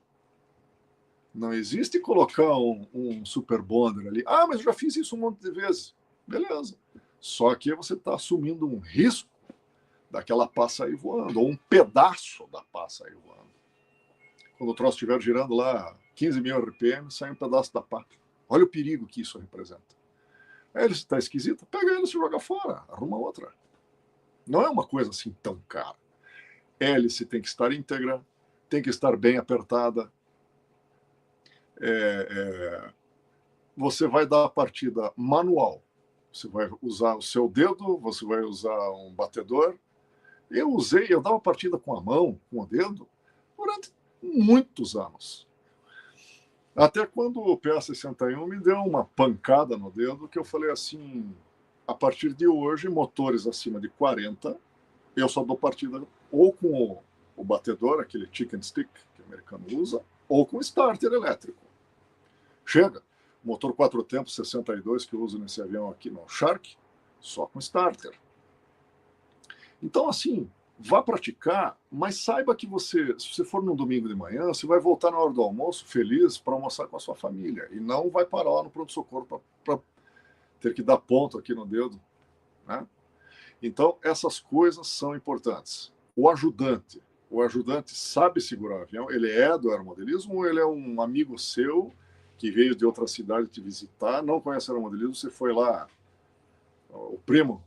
S2: Não existe colocar um super bonder ali. Ah, mas eu já fiz isso um monte de vezes. Beleza. Só que você está assumindo um risco daquela pá sair voando, ou um pedaço da pá sair voando. Quando o troço estiver girando lá 15 mil RPM, sai um pedaço da pá. Olha o perigo que isso representa. A hélice está esquisita, pega a hélice e joga fora, arruma outra. Não é uma coisa assim tão cara. Hélice tem que estar íntegra, tem que estar bem apertada. Você vai dar a partida manual. Você vai usar o seu dedo, você vai usar um batedor. Eu dava partida com a mão, com o dedo, durante muitos anos. Até quando o PA61 me deu uma pancada no dedo, que eu falei assim, a partir de hoje, motores acima de 40, eu só dou partida ou com o batedor, aquele chicken stick que o americano usa, ou com starter elétrico. Chega. Motor 4 tempos 62 que eu uso nesse avião aqui no Shark, só com starter. Então, assim, vá praticar, mas saiba que se você for num domingo de manhã, você vai voltar na hora do almoço feliz para almoçar com a sua família e não vai parar lá no pronto-socorro para ter que dar ponto aqui no dedo, né? Então, essas coisas são importantes. O ajudante sabe segurar o avião? Ele é do aeromodelismo ou ele é um amigo seu que veio de outra cidade te visitar, não conhece aeromodelismo, você foi lá, o primo,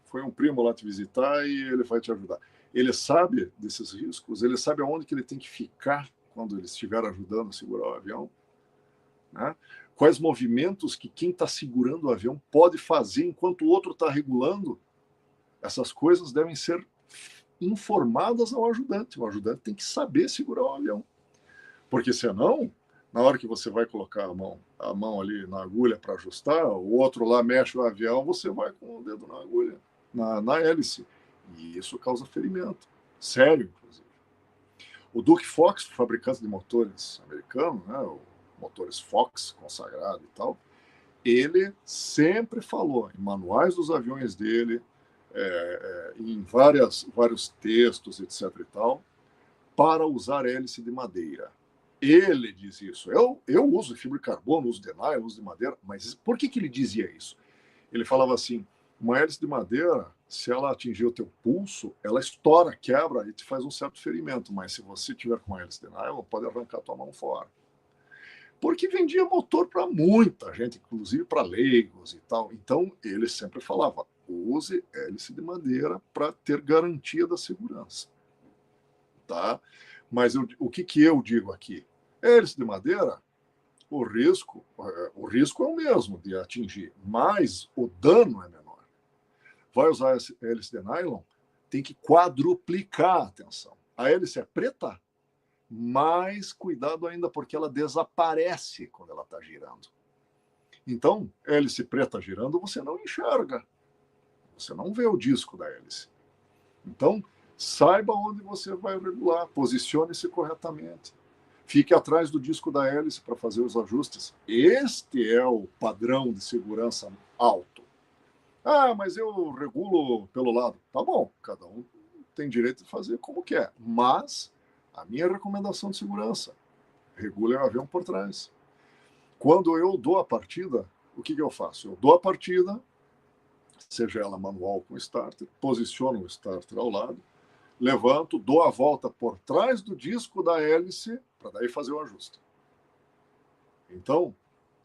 S2: foi um primo lá te visitar e ele vai te ajudar. Ele sabe desses riscos, ele sabe aonde que ele tem que ficar quando ele estiver ajudando a segurar o avião, né? Quais movimentos que quem está segurando o avião pode fazer enquanto o outro está regulando. Essas coisas devem ser informadas ao ajudante. O ajudante tem que saber segurar o avião. Porque senão, na hora que você vai colocar a mão ali na agulha para ajustar, o outro lá mexe o avião, você vai com o dedo na agulha, na hélice. E isso causa ferimento. Sério, inclusive. O Duke Fox, fabricante de motores americano, né, motores Fox consagrado e tal, ele sempre falou em manuais dos aviões dele, em vários textos, etc. e tal, para usar hélice de madeira. Ele diz isso. Eu uso fibra de carbono, uso de nylon, uso de madeira, mas por que ele dizia isso? Ele falava assim, uma hélice de madeira, se ela atingir o teu pulso, ela estoura, quebra e te faz um certo ferimento, mas se você tiver com uma hélice de nylon, pode arrancar tua mão fora. Porque vendia motor para muita gente, inclusive para leigos e tal. Então, ele sempre falava, use hélice de madeira para ter garantia da segurança. Tá? Mas o que eu digo aqui? Hélice de madeira, o risco é o mesmo de atingir, mas o dano é menor. Vai usar hélice de nylon, tem que quadruplicar a tensão. A hélice é preta, mas cuidado ainda porque ela desaparece quando ela está girando. Então, hélice preta girando, você não enxerga. Você não vê o disco da hélice. Então, saiba onde você vai regular, posicione-se corretamente. Fique atrás do disco da hélice para fazer os ajustes. Este é o padrão de segurança alto. Ah, mas eu regulo pelo lado. Tá bom, cada um tem direito de fazer como quer. Mas a minha recomendação de segurança, regule o avião por trás. Quando eu dou a partida, o que eu faço? Eu dou a partida, seja ela manual com starter, posiciono o starter ao lado, levanto, dou a volta por trás do disco da hélice, para daí fazer o ajuste. Então,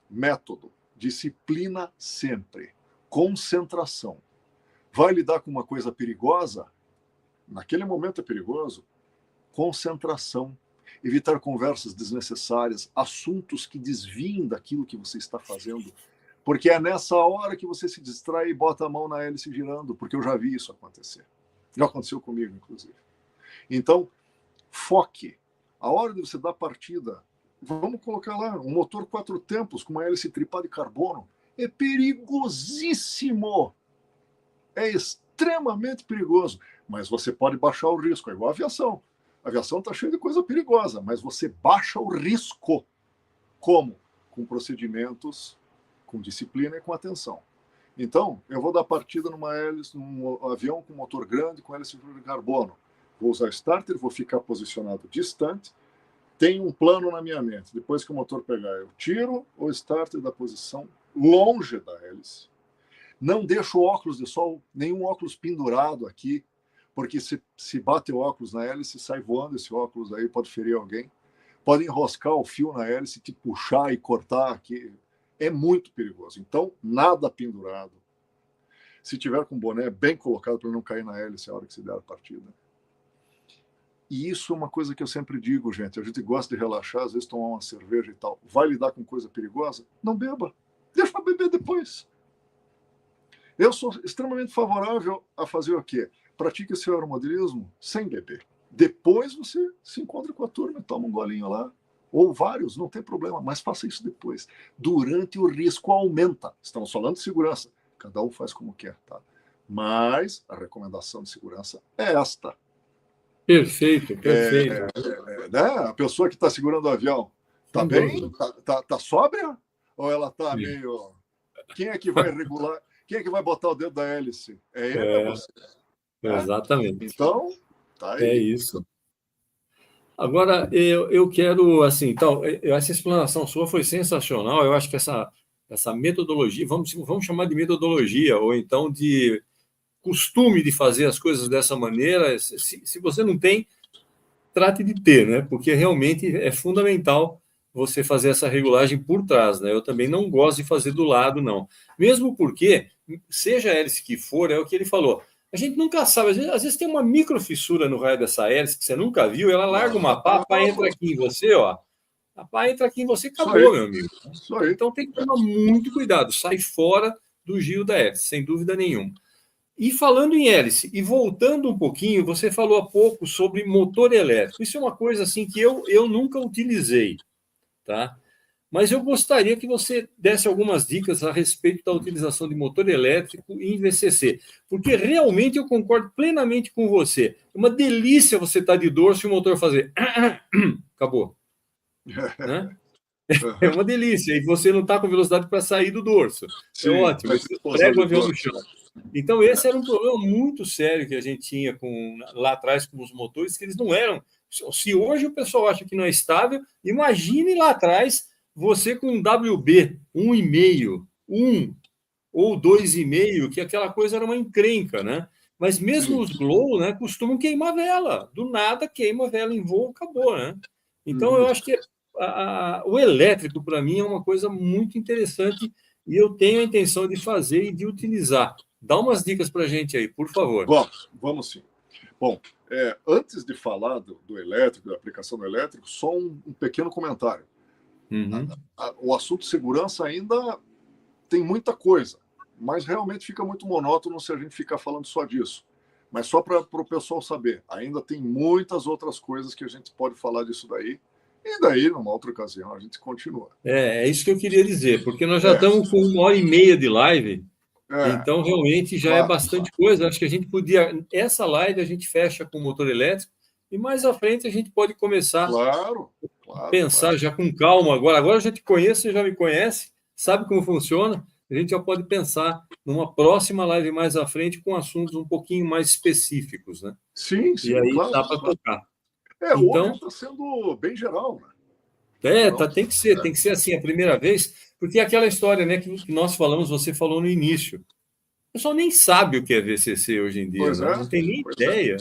S2: método, disciplina sempre, concentração. Vai lidar com uma coisa perigosa? Naquele momento é perigoso. Concentração. Evitar conversas desnecessárias, assuntos que desviem daquilo que você está fazendo. Porque é nessa hora que você se distrai e bota a mão na hélice girando, porque eu já vi isso acontecer. Já aconteceu comigo, inclusive. Então, foque. A hora de você dar partida, vamos colocar lá um motor 4 tempos com uma hélice tripada de carbono. É perigosíssimo. É extremamente perigoso. Mas você pode baixar o risco. É igual a aviação. A aviação está cheia de coisa perigosa, mas você baixa o risco. Como? Com procedimentos, com disciplina e com atenção. Então, eu vou dar partida numa hélice, num avião com motor grande, com hélice de carbono. Vou usar starter, vou ficar posicionado distante. Tem um plano na minha mente. Depois que o motor pegar, eu tiro o starter da posição longe da hélice. Não deixo o óculos de sol, nenhum óculos pendurado aqui, porque se bate o óculos na hélice, sai voando esse óculos aí, pode ferir alguém. Pode enroscar o fio na hélice, te puxar e cortar aqui. É muito perigoso. Então, nada pendurado. Se tiver com o boné bem colocado para não cair na hélice a hora que se der a partida. E isso é uma coisa que eu sempre digo, gente. A gente gosta de relaxar, às vezes tomar uma cerveja e tal. Vai lidar com coisa perigosa? Não beba. Deixa para beber depois. Eu sou extremamente favorável a fazer o quê? Pratique o seu aeromodelismo sem beber. Depois você se encontra com a turma e toma um golinho lá. Ou vários, não tem problema, mas faça isso depois. Durante o risco aumenta. Estamos falando de segurança. Cada um faz como quer, tá? Mas a recomendação de segurança é esta.
S1: Perfeito, perfeito.
S2: Né? A pessoa que está segurando o avião, tá bem? Tá sóbria? Ou ela tá meio... Quem é que vai regular? Quem é que vai botar o dedo da hélice? É ele ou você?
S1: Exatamente.
S2: Então, tá aí.
S1: É isso. Agora, eu quero, assim, então, essa explanação sua foi sensacional. Eu acho que essa metodologia, vamos chamar de metodologia, ou então de costume de fazer as coisas dessa maneira. Se você não tem, trate de ter, né? Porque realmente é fundamental você fazer essa regulagem por trás, né? Eu também não gosto de fazer do lado, não. Mesmo porque, seja a hélice que for, é o que ele falou. A gente nunca sabe, às vezes tem uma microfissura no raio dessa hélice que você nunca viu, ela larga uma pá, a pá entra aqui em você, ó. A pá entra aqui em você, acabou, meu amigo. Então tem que tomar muito cuidado, sai fora do giro da hélice, sem dúvida nenhuma. E falando em hélice, e voltando um pouquinho, você falou há pouco sobre motor elétrico. Isso é uma coisa assim que eu nunca utilizei, tá? Mas eu gostaria que você desse algumas dicas a respeito da utilização de motor elétrico em VCC, porque realmente eu concordo plenamente com você. É uma delícia você estar de dorso e o motor fazer... Acabou. Né? É uma delícia. E você não está com velocidade para sair do dorso. Sim, é ótimo. Você prega o avião no chão. Então, esse era um problema muito sério que a gente tinha lá atrás com os motores, que eles não eram... Se hoje o pessoal acha que não é estável, imagine lá atrás você com um WB 1,5, 1 ou 2,5, que aquela coisa era uma encrenca, né? Mas mesmo os glow, né, costumam queimar vela. Do nada queima vela em voo, acabou, né? Então, eu acho que o elétrico, para mim, é uma coisa muito interessante e eu tenho a intenção de fazer e de utilizar. Dá umas dicas para a gente aí, por favor.
S2: Vamos sim. Bom, antes de falar do elétrico, da aplicação do elétrico, só um pequeno comentário. O assunto segurança ainda tem muita coisa, mas realmente fica muito monótono se a gente ficar falando só disso. Mas só para o pessoal saber, ainda tem muitas outras coisas que a gente pode falar disso daí, E daí, numa outra ocasião, a gente continua.
S1: É isso que eu queria dizer, porque nós já
S2: É,
S1: estamos com 1 hora e meia de live,
S2: é,
S1: então realmente já é
S2: claro,
S1: bastante coisa. Acho que a gente podia, essa live a gente fecha com motor elétrico e mais à frente a gente pode começar
S2: claro,
S1: a
S2: claro,
S1: pensar
S2: claro.
S1: já com calma. Agora eu já te conheço, você já me conhece, sabe como funciona. A gente já pode pensar numa próxima live mais à frente com assuntos um pouquinho mais específicos, né?
S2: Sim,
S1: E
S2: sim,
S1: aí
S2: claro,
S1: dá para
S2: claro.
S1: tocar.
S2: Hoje
S1: Então,
S2: está sendo bem geral, né? Geral.
S1: tem que ser assim a primeira vez, porque é aquela história, né, que nós falamos, você falou no início. O pessoal nem sabe o que é VCC hoje em dia,
S2: Pois
S1: né?
S2: é,
S1: Não tem nem
S2: pois é.
S1: ideia.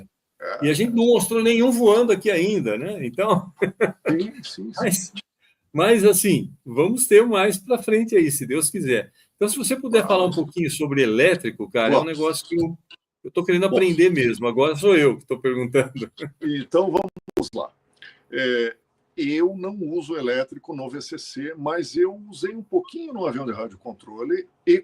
S1: E a
S2: É,
S1: gente não mostrou nenhum voando aqui ainda, né? Então,
S2: sim, sim, sim.
S1: mas, mas assim, vamos ter mais para frente aí, se Deus quiser. Então, se você puder falar um
S2: Vamos,
S1: pouquinho sobre elétrico, cara, é um
S2: vamos.
S1: negócio que eu estou querendo
S2: Bom,
S1: aprender mesmo. Agora sou eu que estou perguntando.
S2: então vamos lá. Eu não uso elétrico no VCC, mas eu usei um pouquinho no avião de radiocontrole e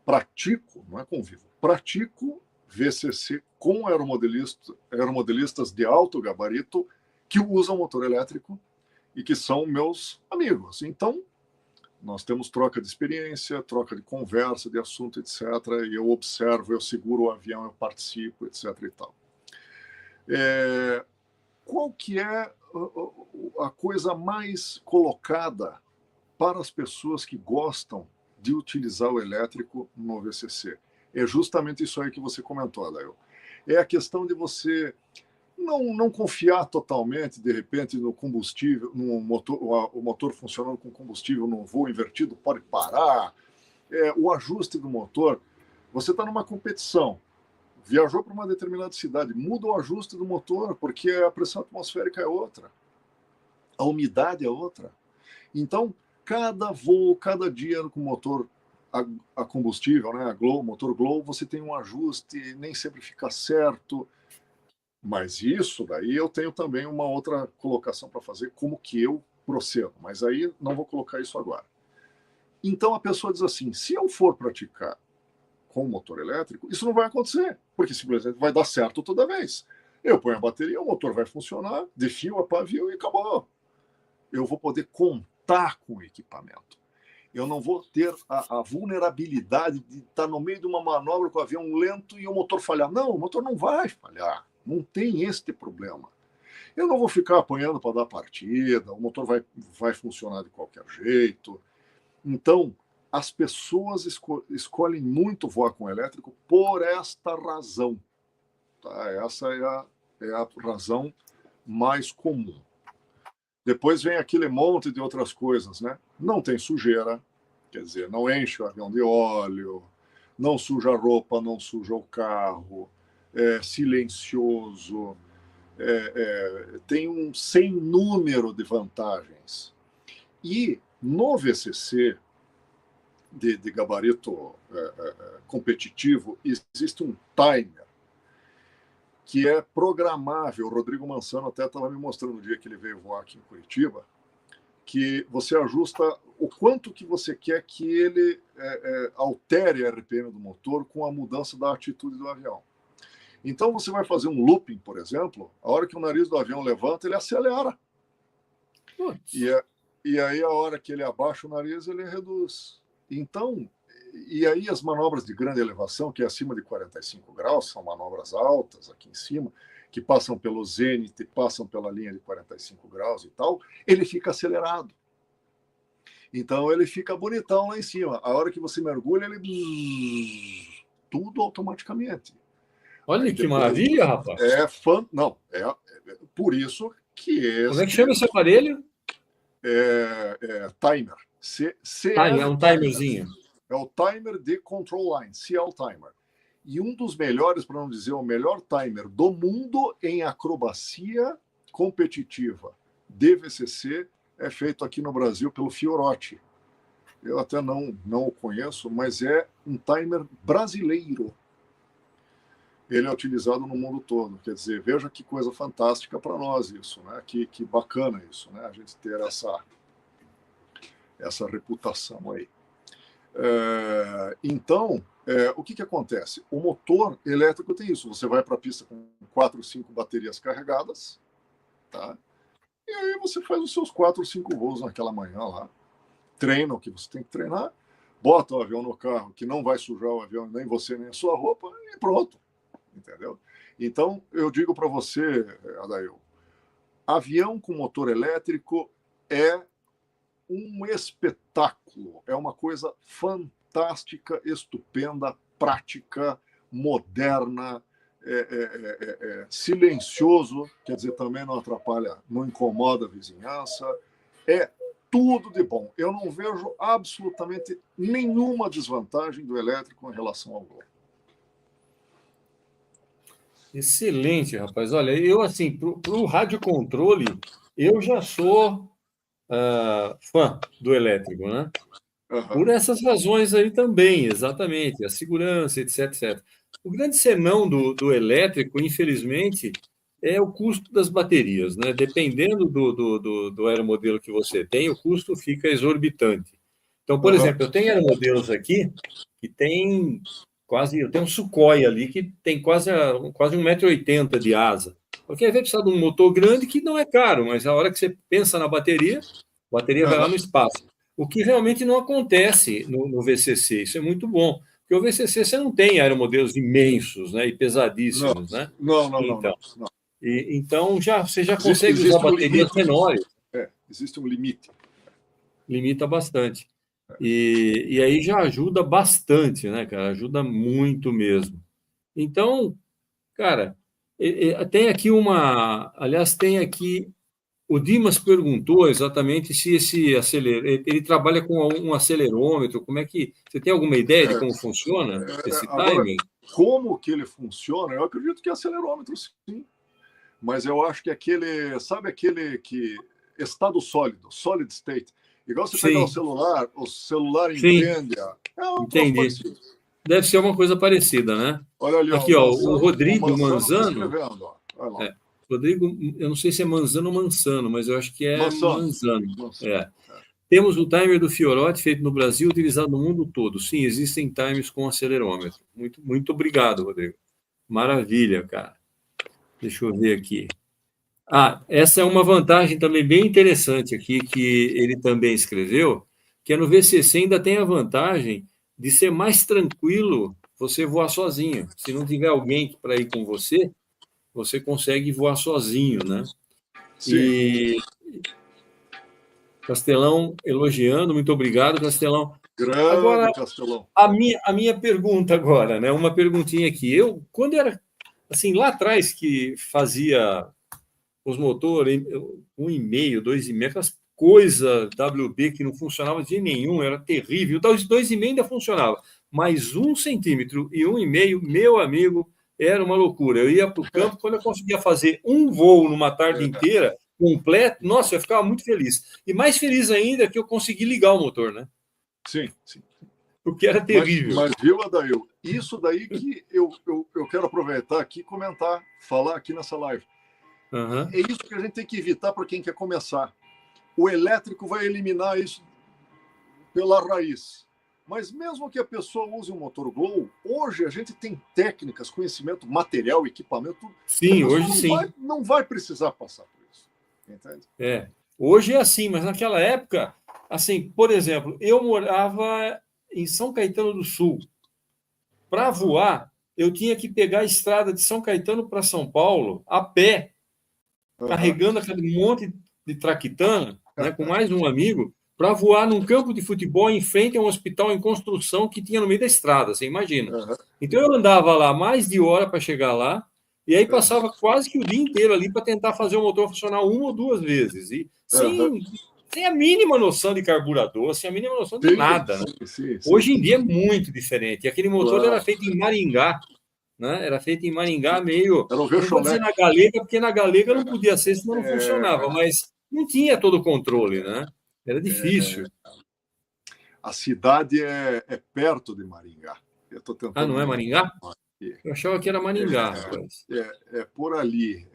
S2: pratico, não é convivo, pratico VCC com aeromodelistas de alto gabarito que usam motor elétrico e que são meus amigos. Então, nós temos troca de experiência, troca de conversa, de assunto, etc. E eu observo, eu seguro o avião, eu participo, etc. e tal. Qual que é a coisa mais colocada para as pessoas que gostam de utilizar o elétrico no VCC? É justamente isso aí que você comentou, Adael. É a questão de você não confiar totalmente, de repente, no combustível, no motor, o motor funcionando com combustível no voo invertido pode parar. O ajuste do motor. Você está numa competição, viajou para uma determinada cidade, muda o ajuste do motor, porque a pressão atmosférica é outra, a umidade é outra. Então, cada voo, cada dia com motor a combustível, né, motor Glow, você tem um ajuste, nem sempre fica certo. Mas isso daí eu tenho também uma outra colocação para fazer, como que eu procedo. Mas aí não vou colocar isso agora. Então a pessoa diz assim: se eu for praticar com motor elétrico, isso não vai acontecer, porque simplesmente vai dar certo toda vez. Eu ponho a bateria, o motor vai funcionar, de fio a pavio e acabou. Eu vou poder contar com o equipamento. Eu não vou ter a vulnerabilidade de estar no meio de uma manobra com o avião lento e o motor falhar. Não, o motor não vai falhar. Não tem este problema. Eu não vou ficar apanhando para dar partida, o motor vai funcionar de qualquer jeito. Então, as pessoas escolhem muito voar com elétrico por esta razão. Tá? Essa é a razão mais comum. Depois vem aquele monte de outras coisas, né? Não tem sujeira, quer dizer, não enche o avião de óleo, não suja a roupa, não suja o carro, é silencioso, tem um sem número de vantagens. E no VCC, de gabarito competitivo, existe um timer que é programável. O Rodrigo Mansano até estava me mostrando no dia que ele veio voar aqui em Curitiba, que você ajusta o quanto que você quer que ele altere a RPM do motor com a mudança da atitude do avião. Então você vai fazer um looping, por exemplo, a hora que o nariz do avião levanta, ele acelera. E aí a hora que ele abaixa o nariz, ele reduz. Então, e aí as manobras de grande elevação, que é acima de 45 graus, são manobras altas aqui em cima, que passam pelo zênite, passam pela linha de 45 graus e tal, ele fica acelerado. Então ele fica bonitão lá em cima. A hora que você mergulha, ele tudo automaticamente.
S1: Olha
S2: Aí
S1: que
S2: depois
S1: maravilha, rapaz.
S2: não, por isso que
S1: Como é que chama esse aparelho?
S2: timer.
S1: É
S2: CL
S1: um
S2: Timer.
S1: timerzinho.
S2: É o timer de control line, CL Timer. E um dos melhores, para não dizer o melhor timer do mundo em acrobacia competitiva de VCC é feito aqui no Brasil pelo Fiorotti. Eu até não o conheço, mas é um timer brasileiro. Ele é utilizado no mundo todo. Quer dizer, veja que coisa fantástica para nós isso, né? Que bacana isso, né? A gente ter essa reputação aí. Então, o que acontece? O motor elétrico tem isso. Você vai para a pista com 4 ou 5 baterias carregadas, tá? e aí você faz os seus 4 ou 5 voos naquela manhã lá, treina o que você tem que treinar, bota o avião no carro, que não vai sujar o avião, nem você, nem a sua roupa, e pronto, entendeu? Então, eu digo para você, Adail, avião com motor elétrico é um espetáculo, é uma coisa fantástica, estupenda, prática, moderna, silencioso, quer dizer, também não atrapalha, não incomoda a vizinhança, é tudo de bom. Eu não vejo absolutamente nenhuma desvantagem do elétrico em relação ao Gol.
S1: Excelente, rapaz. Olha, eu, assim, para o radiocontrole, eu já sou fã do elétrico, né? Por essas razões aí também, exatamente, a segurança, etc, etc. O grande senão do elétrico, infelizmente, é o custo das baterias, né? Dependendo do aeromodelo que você tem, o custo fica exorbitante. Então, por exemplo, eu tenho aeromodelos aqui que tem quase... Eu tenho um Sukhoi ali que tem quase 1,80 m de asa. Porque às vezes precisa de um motor grande que não é caro, mas a hora que você pensa na bateria, a bateria vai lá no espaço. O que realmente não acontece no VCC. Isso é muito bom. Porque o VCC você não tem aeromodelos imensos, né, e pesadíssimos, né?
S2: Não.
S1: Então você já consegue usar baterias menores.
S2: Existe um limite.
S1: Limita bastante. E aí já ajuda bastante, né, cara? Ajuda muito mesmo. Então, cara, tem aqui uma... Aliás, tem aqui... O Dimas perguntou exatamente se esse ele trabalha com um acelerômetro. Como é que... Você tem alguma ideia de como funciona esse
S2: Agora,
S1: timing?
S2: como que ele funciona? Eu acredito que é acelerômetro, sim. Mas eu acho que aquele... Sabe aquele que... Estado sólido, solid state. Igual você pegar o celular entende.
S1: Entendi. Deve ser uma coisa parecida, né?
S2: Olha ali,
S1: aqui, ó, o Rodrigo
S2: Manzano.
S1: Manzano.
S2: Olha lá.
S1: Rodrigo, eu não sei se é Manzano ou Mansano, mas eu acho que é Manzano.
S2: É.
S1: Temos o timer do Fiorotti, feito no Brasil, utilizado no mundo todo. Sim, existem timers com acelerômetro. Muito, muito obrigado, Rodrigo. Maravilha, cara. Deixa eu ver aqui. Essa é uma vantagem também bem interessante aqui, que ele também escreveu, que é no VCC ainda tem a vantagem de ser mais tranquilo você voar sozinho. Se não tiver alguém para ir com você, você consegue voar sozinho, né?
S2: Sim.
S1: E Castelão elogiando, muito obrigado, Castelão.
S2: Grande
S1: agora,
S2: Castelão.
S1: A minha pergunta agora, né? Uma perguntinha aqui. Eu, quando era assim, lá atrás que fazia os motores 1,5, 2,5, aquelas coisas WB que não funcionava de nenhum, era terrível. Então, os 2,5 ainda funcionava, mas 1 centímetro e 1,5, meu amigo, era uma loucura. Eu ia para o campo, quando eu conseguia fazer um voo numa tarde inteira, completo, nossa, eu ficava muito feliz. E mais feliz ainda que eu consegui ligar o motor, né?
S2: Sim.
S1: Porque era terrível.
S2: Mas viu, Adail, isso daí que eu quero aproveitar aqui e comentar, falar aqui nessa live. É isso que a gente tem que evitar para quem quer começar. O elétrico vai eliminar isso pela raiz. Mas mesmo que a pessoa use um motor Glow, hoje a gente tem técnicas, conhecimento, material, equipamento.
S1: Sim, hoje sim.
S2: Não vai precisar passar por isso. Entende?
S1: Hoje é assim, mas naquela época, assim, por exemplo, eu morava em São Caetano do Sul. Para voar, eu tinha que pegar a estrada de São Caetano para São Paulo a pé, carregando aquele monte de traquitana, né, com mais um amigo, para voar num campo de futebol em frente a um hospital em construção que tinha no meio da estrada, você imagina. Então eu andava lá mais de hora para chegar lá, e aí passava quase que o dia inteiro ali para tentar fazer o motor funcionar 1 ou 2 vezes, e sem a mínima noção de carburador, sem a mínima noção de nada. Né?
S2: Sim.
S1: Hoje em dia é muito diferente. E aquele motor era feito em Maringá, né? Era feito em Maringá meio... Não vou dizer na Galega, porque na Galega não podia ser, senão não funcionava, mas não tinha todo o controle, né? Era difícil.
S2: A cidade é perto de Maringá. Eu tô tentando...
S1: não é Maringá? Eu achava que era Maringá.
S2: É por ali.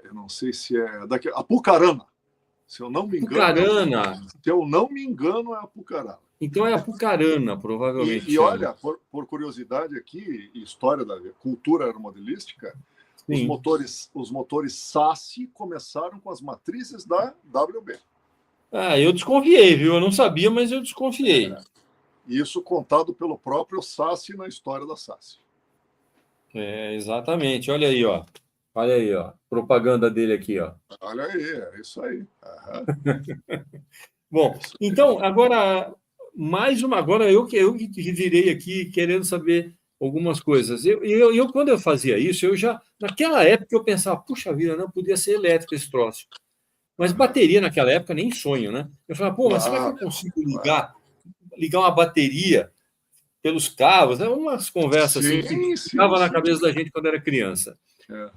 S2: Eu não sei se é... Apucarana. Se eu não me engano...
S1: Apucarana.
S2: Se eu não me engano, é Apucarana.
S1: Então é Apucarana, provavelmente.
S2: E olha, por curiosidade aqui, história da cultura aeromodelística,
S1: Sim.
S2: Os motores SASSI começaram com as matrizes da WB.
S1: Eu desconfiei, viu? Eu não sabia, mas eu desconfiei.
S2: Isso contado pelo próprio SASSI na história da SASSI.
S1: Exatamente. Olha aí, ó. Olha aí, ó. Propaganda dele aqui, ó.
S2: Olha aí, é isso aí.
S1: Bom, então, agora, mais uma. Agora eu que virei aqui querendo saber algumas coisas. Quando eu fazia isso, eu já. Naquela época, eu pensava, puxa vida, não podia ser elétrico esse troço. Mas bateria naquela época, nem sonho, né? Eu falava, pô, mas será que eu consigo ligar uma bateria pelos cabos? É umas conversas assim que ficava na cabeça da gente quando era criança.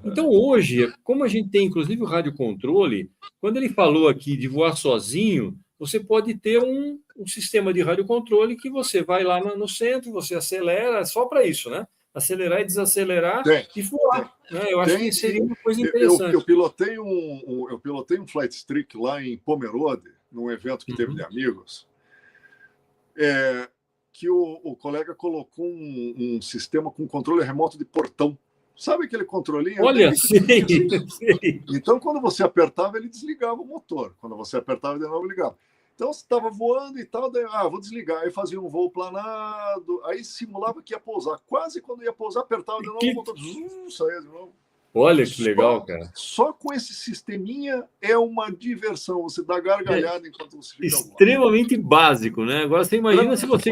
S1: Então, hoje, como a gente tem, inclusive, o radiocontrole, quando ele falou aqui de voar sozinho, você pode ter um sistema de radiocontrole que você vai lá no centro, você acelera, só para isso, né? Acelerar e desacelerar e voar. Né? Eu acho que seria uma coisa interessante.
S2: Eu pilotei um flight streak lá em Pomerode, num evento que teve de amigos, que o colega colocou um sistema com controle remoto de portão. Sabe aquele controlinho?
S1: Olha, sei.
S2: Então, quando você apertava, ele desligava o motor. Quando você apertava, de novo, ligava. Então, você estava voando e tal, daí, vou desligar. Aí fazia um voo planado, aí simulava que ia pousar. Quase quando ia pousar, apertava de novo o motor, saía de novo.
S1: Olha que legal, cara.
S2: Só com esse sisteminha é uma diversão. Você dá gargalhada enquanto você fica
S1: extremamente básico, né? Agora você imagina se você,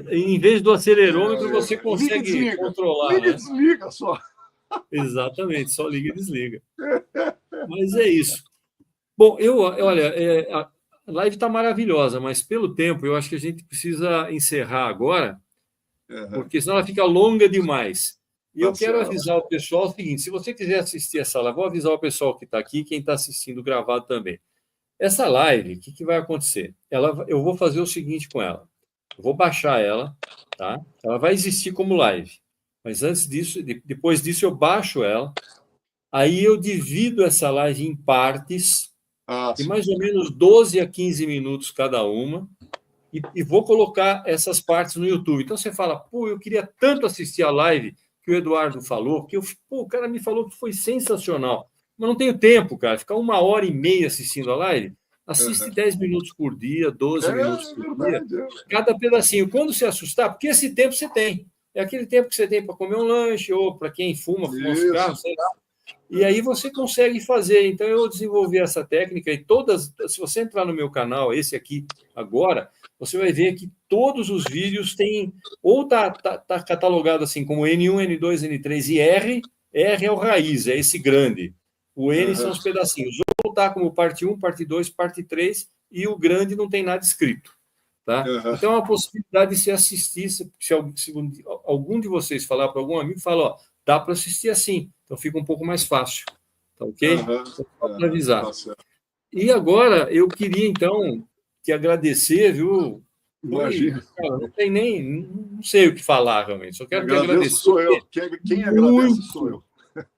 S1: em vez do acelerômetro, você consegue controlar.
S2: Liga e desliga só.
S1: Exatamente, só liga e desliga. Mas é isso. Bom, olha, a live está maravilhosa, mas pelo tempo eu acho que a gente precisa encerrar agora, porque senão ela fica longa demais. E eu quero avisar o pessoal o seguinte: se você quiser assistir essa live, vou avisar o pessoal que está aqui, quem está assistindo gravado também. Essa live, o que vai acontecer? Eu vou fazer o seguinte com ela. Eu vou baixar ela, tá? Ela vai existir como live. Mas antes disso, depois disso, eu baixo ela. Aí eu divido essa live em partes, de mais ou menos 12 a 15 minutos cada uma, e vou colocar essas partes no YouTube. Então você fala, pô, eu queria tanto assistir a live que o Eduardo falou, que o cara me falou que foi sensacional. Mas não tenho tempo, cara. Ficar 1h30 assistindo a live, assiste 10 minutos por dia, 12 minutos por dia, cada pedacinho. Quando se assustar, porque esse tempo você tem. É aquele tempo que você tem para comer um lanche, ou para quem fuma um cigarro, sei lá. E aí você consegue fazer. Então, eu desenvolvi essa técnica e se você entrar no meu canal, esse aqui agora, você vai ver que todos os vídeos têm, ou tá catalogado assim como N1, N2, N3 e R. R é o raiz, é esse grande. O N são os pedacinhos. Ou tá como parte 1, parte 2, parte 3, e o grande não tem nada escrito. Tá? Então, é uma possibilidade de se assistir, se algum de vocês falar para algum amigo, fala, ó, dá para assistir assim, então fica um pouco mais fácil, tá ok? Só para avisar. E agora, eu queria, então, te agradecer, viu?
S2: Imagina.
S1: Cara, não sei o que falar, realmente, só quero te agradecer.
S2: Sou eu. Quem agradece sou eu.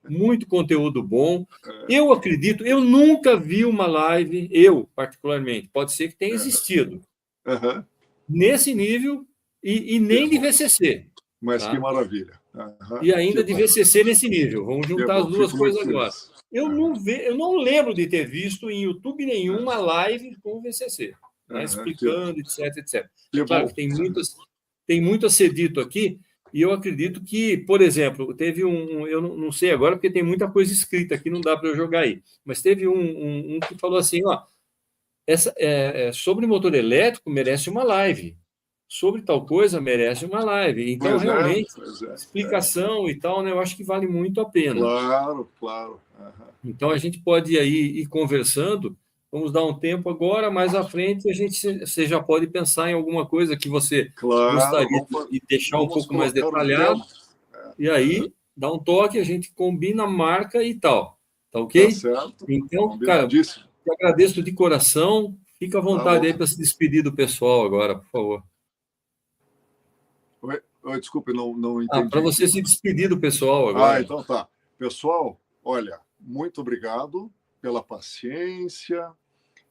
S1: Muito conteúdo bom. Eu acredito, eu nunca vi uma live, eu particularmente, pode ser que tenha existido, nesse nível e nem de VCC.
S2: Mas que maravilha.
S1: E ainda de VCC nesse nível. Vamos juntar as duas coisas agora. Eu não lembro de ter visto em YouTube nenhuma live com VCC, né, explicando, etc, etc. Claro que tem muito a ser dito aqui, e eu acredito que, por exemplo, teve eu não sei agora, porque tem muita coisa escrita aqui, não dá para eu jogar aí, mas teve um que falou assim, ó, sobre motor elétrico merece uma live. Sobre tal coisa merece uma live. Então, realmente, explicação e tal, né, eu acho que vale muito a pena.
S2: Claro.
S1: Então, a gente pode aí ir conversando. Vamos dar um tempo agora, mais à frente, você já pode pensar em alguma coisa que você gostaria de deixar um pouco mais detalhado. E aí, dá um toque, a gente combina, marca e tal. Tá ok?
S2: Tá certo.
S1: Então, cara, te agradeço de coração. Fica à vontade aí para se despedir do pessoal agora, por favor.
S2: Desculpe, não entendi.
S1: Para você se despedir do pessoal agora.
S2: Então tá. Pessoal, olha, muito obrigado pela paciência,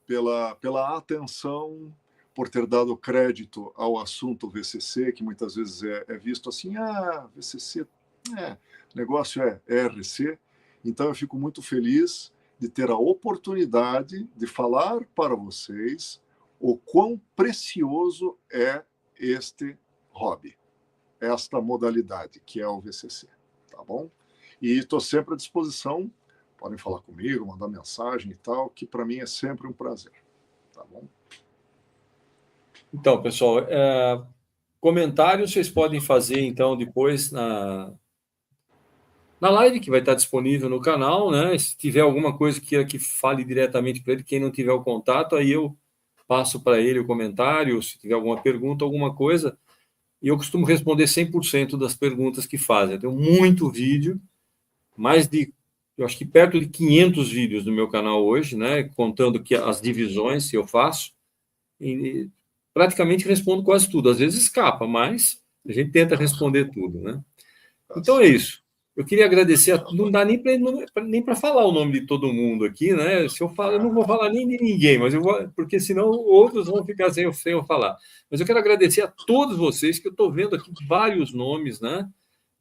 S2: pela atenção, por ter dado crédito ao assunto VCC, que muitas vezes é visto assim, VCC, negócio é ERC. Então, eu fico muito feliz de ter a oportunidade de falar para vocês o quão precioso é este hobby, esta modalidade, que é o VCC, tá bom? E estou sempre à disposição, podem falar comigo, mandar mensagem e tal, que para mim é sempre um prazer, tá bom?
S1: Então, pessoal, comentários vocês podem fazer, então, depois na live, que vai estar disponível no canal, né? Se tiver alguma coisa que fale diretamente para ele, quem não tiver o contato, aí eu passo para ele o comentário, se tiver alguma pergunta, alguma coisa, e eu costumo responder 100% das perguntas que fazem. Eu tenho muito vídeo, eu acho que perto de 500 vídeos no meu canal hoje, né? Contando que as divisões que eu faço, e praticamente respondo quase tudo. Às vezes escapa, mas a gente tenta responder tudo, né? Então é isso. Eu queria agradecer. Não dá nem para falar o nome de todo mundo aqui, né? Se eu falo, eu não vou falar nem de ninguém, mas eu vou, porque senão outros vão ficar sem eu falar. Mas eu quero agradecer a todos vocês, que eu estou vendo aqui vários nomes, né?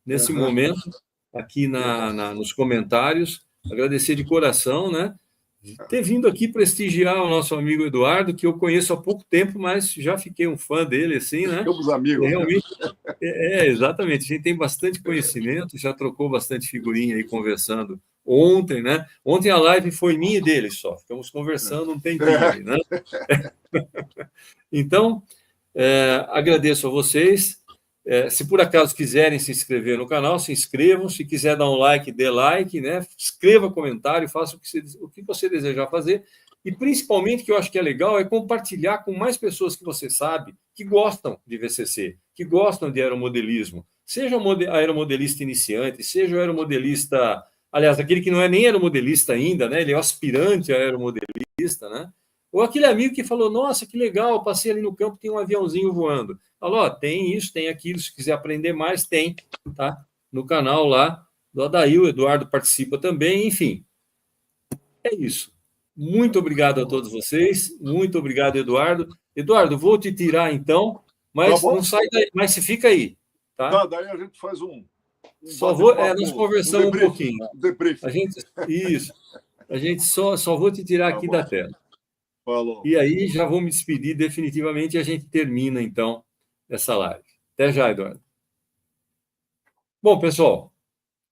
S1: Nesse momento, aqui nos comentários. Agradecer de coração, né? Ter vindo aqui prestigiar o nosso amigo Eduardo, que eu conheço há pouco tempo, mas já fiquei um fã dele, assim, né?
S2: Somos amigos.
S1: Realmente, exatamente. A gente tem bastante conhecimento, já trocou bastante figurinha aí conversando ontem, né? Ontem a live foi minha e dele só. Ficamos conversando um tempinho aí, né? Então, agradeço a vocês. Se por acaso quiserem se inscrever no canal, se inscrevam. Se quiser dar um like, dê like, né? Escreva comentário, faça o que você desejar fazer. E principalmente, que eu acho que é legal, é compartilhar com mais pessoas que você sabe que gostam de VCC, que gostam de aeromodelismo. Seja aeromodelista iniciante, seja o aeromodelista... Aliás, aquele que não é nem aeromodelista ainda, né? Ele é o aspirante a aeromodelista, né? Ou aquele amigo que falou, nossa, que legal, passei ali no campo, tem um aviãozinho voando. Falou, ó, tem isso, tem aquilo, se quiser aprender mais, tem, tá? No canal lá do Adair, o Eduardo participa também, enfim. É isso. Muito obrigado a todos vocês, muito obrigado, Eduardo. Eduardo, vou te tirar então, mas não sai daí, mas se fica aí, tá?
S2: Tá, daí a gente faz um
S1: só vou, nós conversamos um pouquinho.
S2: Debrief.
S1: Isso. A gente só vou te tirar aqui da tela.
S2: Falou.
S1: E aí já vou me despedir definitivamente e a gente termina, então, essa live. Até já, Eduardo. Bom, pessoal,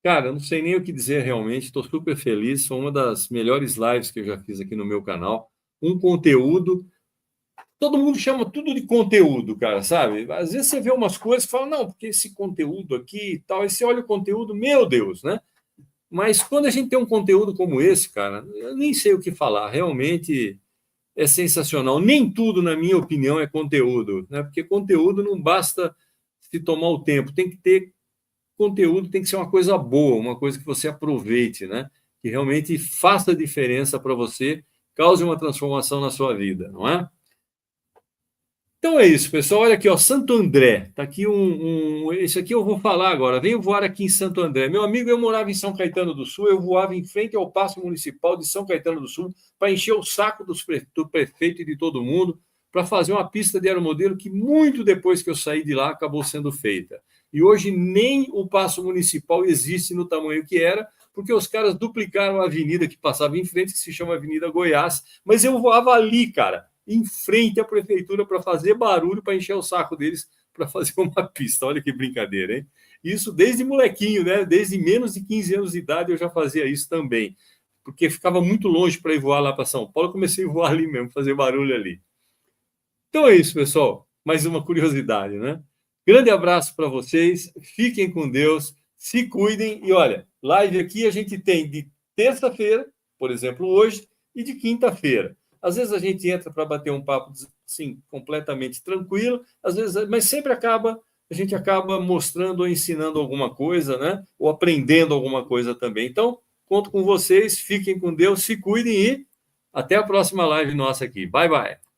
S1: cara, eu não sei nem o que dizer realmente, estou super feliz, foi uma das melhores lives que eu já fiz aqui no meu canal. Um conteúdo, todo mundo chama tudo de conteúdo, cara, sabe? Às vezes você vê umas coisas e fala, não, porque esse conteúdo aqui e tal, aí você olha o conteúdo, meu Deus, né? Mas quando a gente tem um conteúdo como esse, cara, eu nem sei o que falar, realmente é sensacional. Nem tudo, na minha opinião, é conteúdo, né? Porque conteúdo não basta se tomar o tempo, tem que ter conteúdo, tem que ser uma coisa boa, uma coisa que você aproveite, né? Que realmente faça diferença para você, cause uma transformação na sua vida, não é? Então é isso, pessoal. Olha aqui, ó, Santo André. Tá aqui esse aqui eu vou falar agora. Venho voar aqui em Santo André. Meu amigo, eu morava em São Caetano do Sul, eu voava em frente ao Paço Municipal de São Caetano do Sul para encher o saco do prefeito e de todo mundo para fazer uma pista de aeromodelo que muito depois que eu saí de lá acabou sendo feita. E hoje nem o Paço Municipal existe no tamanho que era, porque os caras duplicaram a avenida que passava em frente, que se chama Avenida Goiás, mas eu voava ali, cara, em frente à prefeitura para fazer barulho, para encher o saco deles, para fazer uma pista. Olha que brincadeira, hein? Isso desde molequinho, né? Desde menos de 15 anos de idade eu já fazia isso também, porque ficava muito longe para ir voar lá para São Paulo, eu comecei a voar ali mesmo, fazer barulho ali. Então é isso, pessoal. Mais uma curiosidade, né? Grande abraço para vocês, fiquem com Deus, se cuidem e olha, live aqui a gente tem de terça-feira, por exemplo, hoje, e de quinta-feira. Às vezes a gente entra para bater um papo assim, completamente tranquilo, às vezes, mas sempre a gente acaba mostrando ou ensinando alguma coisa, né? Ou aprendendo alguma coisa também. Então, conto com vocês, fiquem com Deus, se cuidem e até a próxima live nossa aqui. Bye, bye.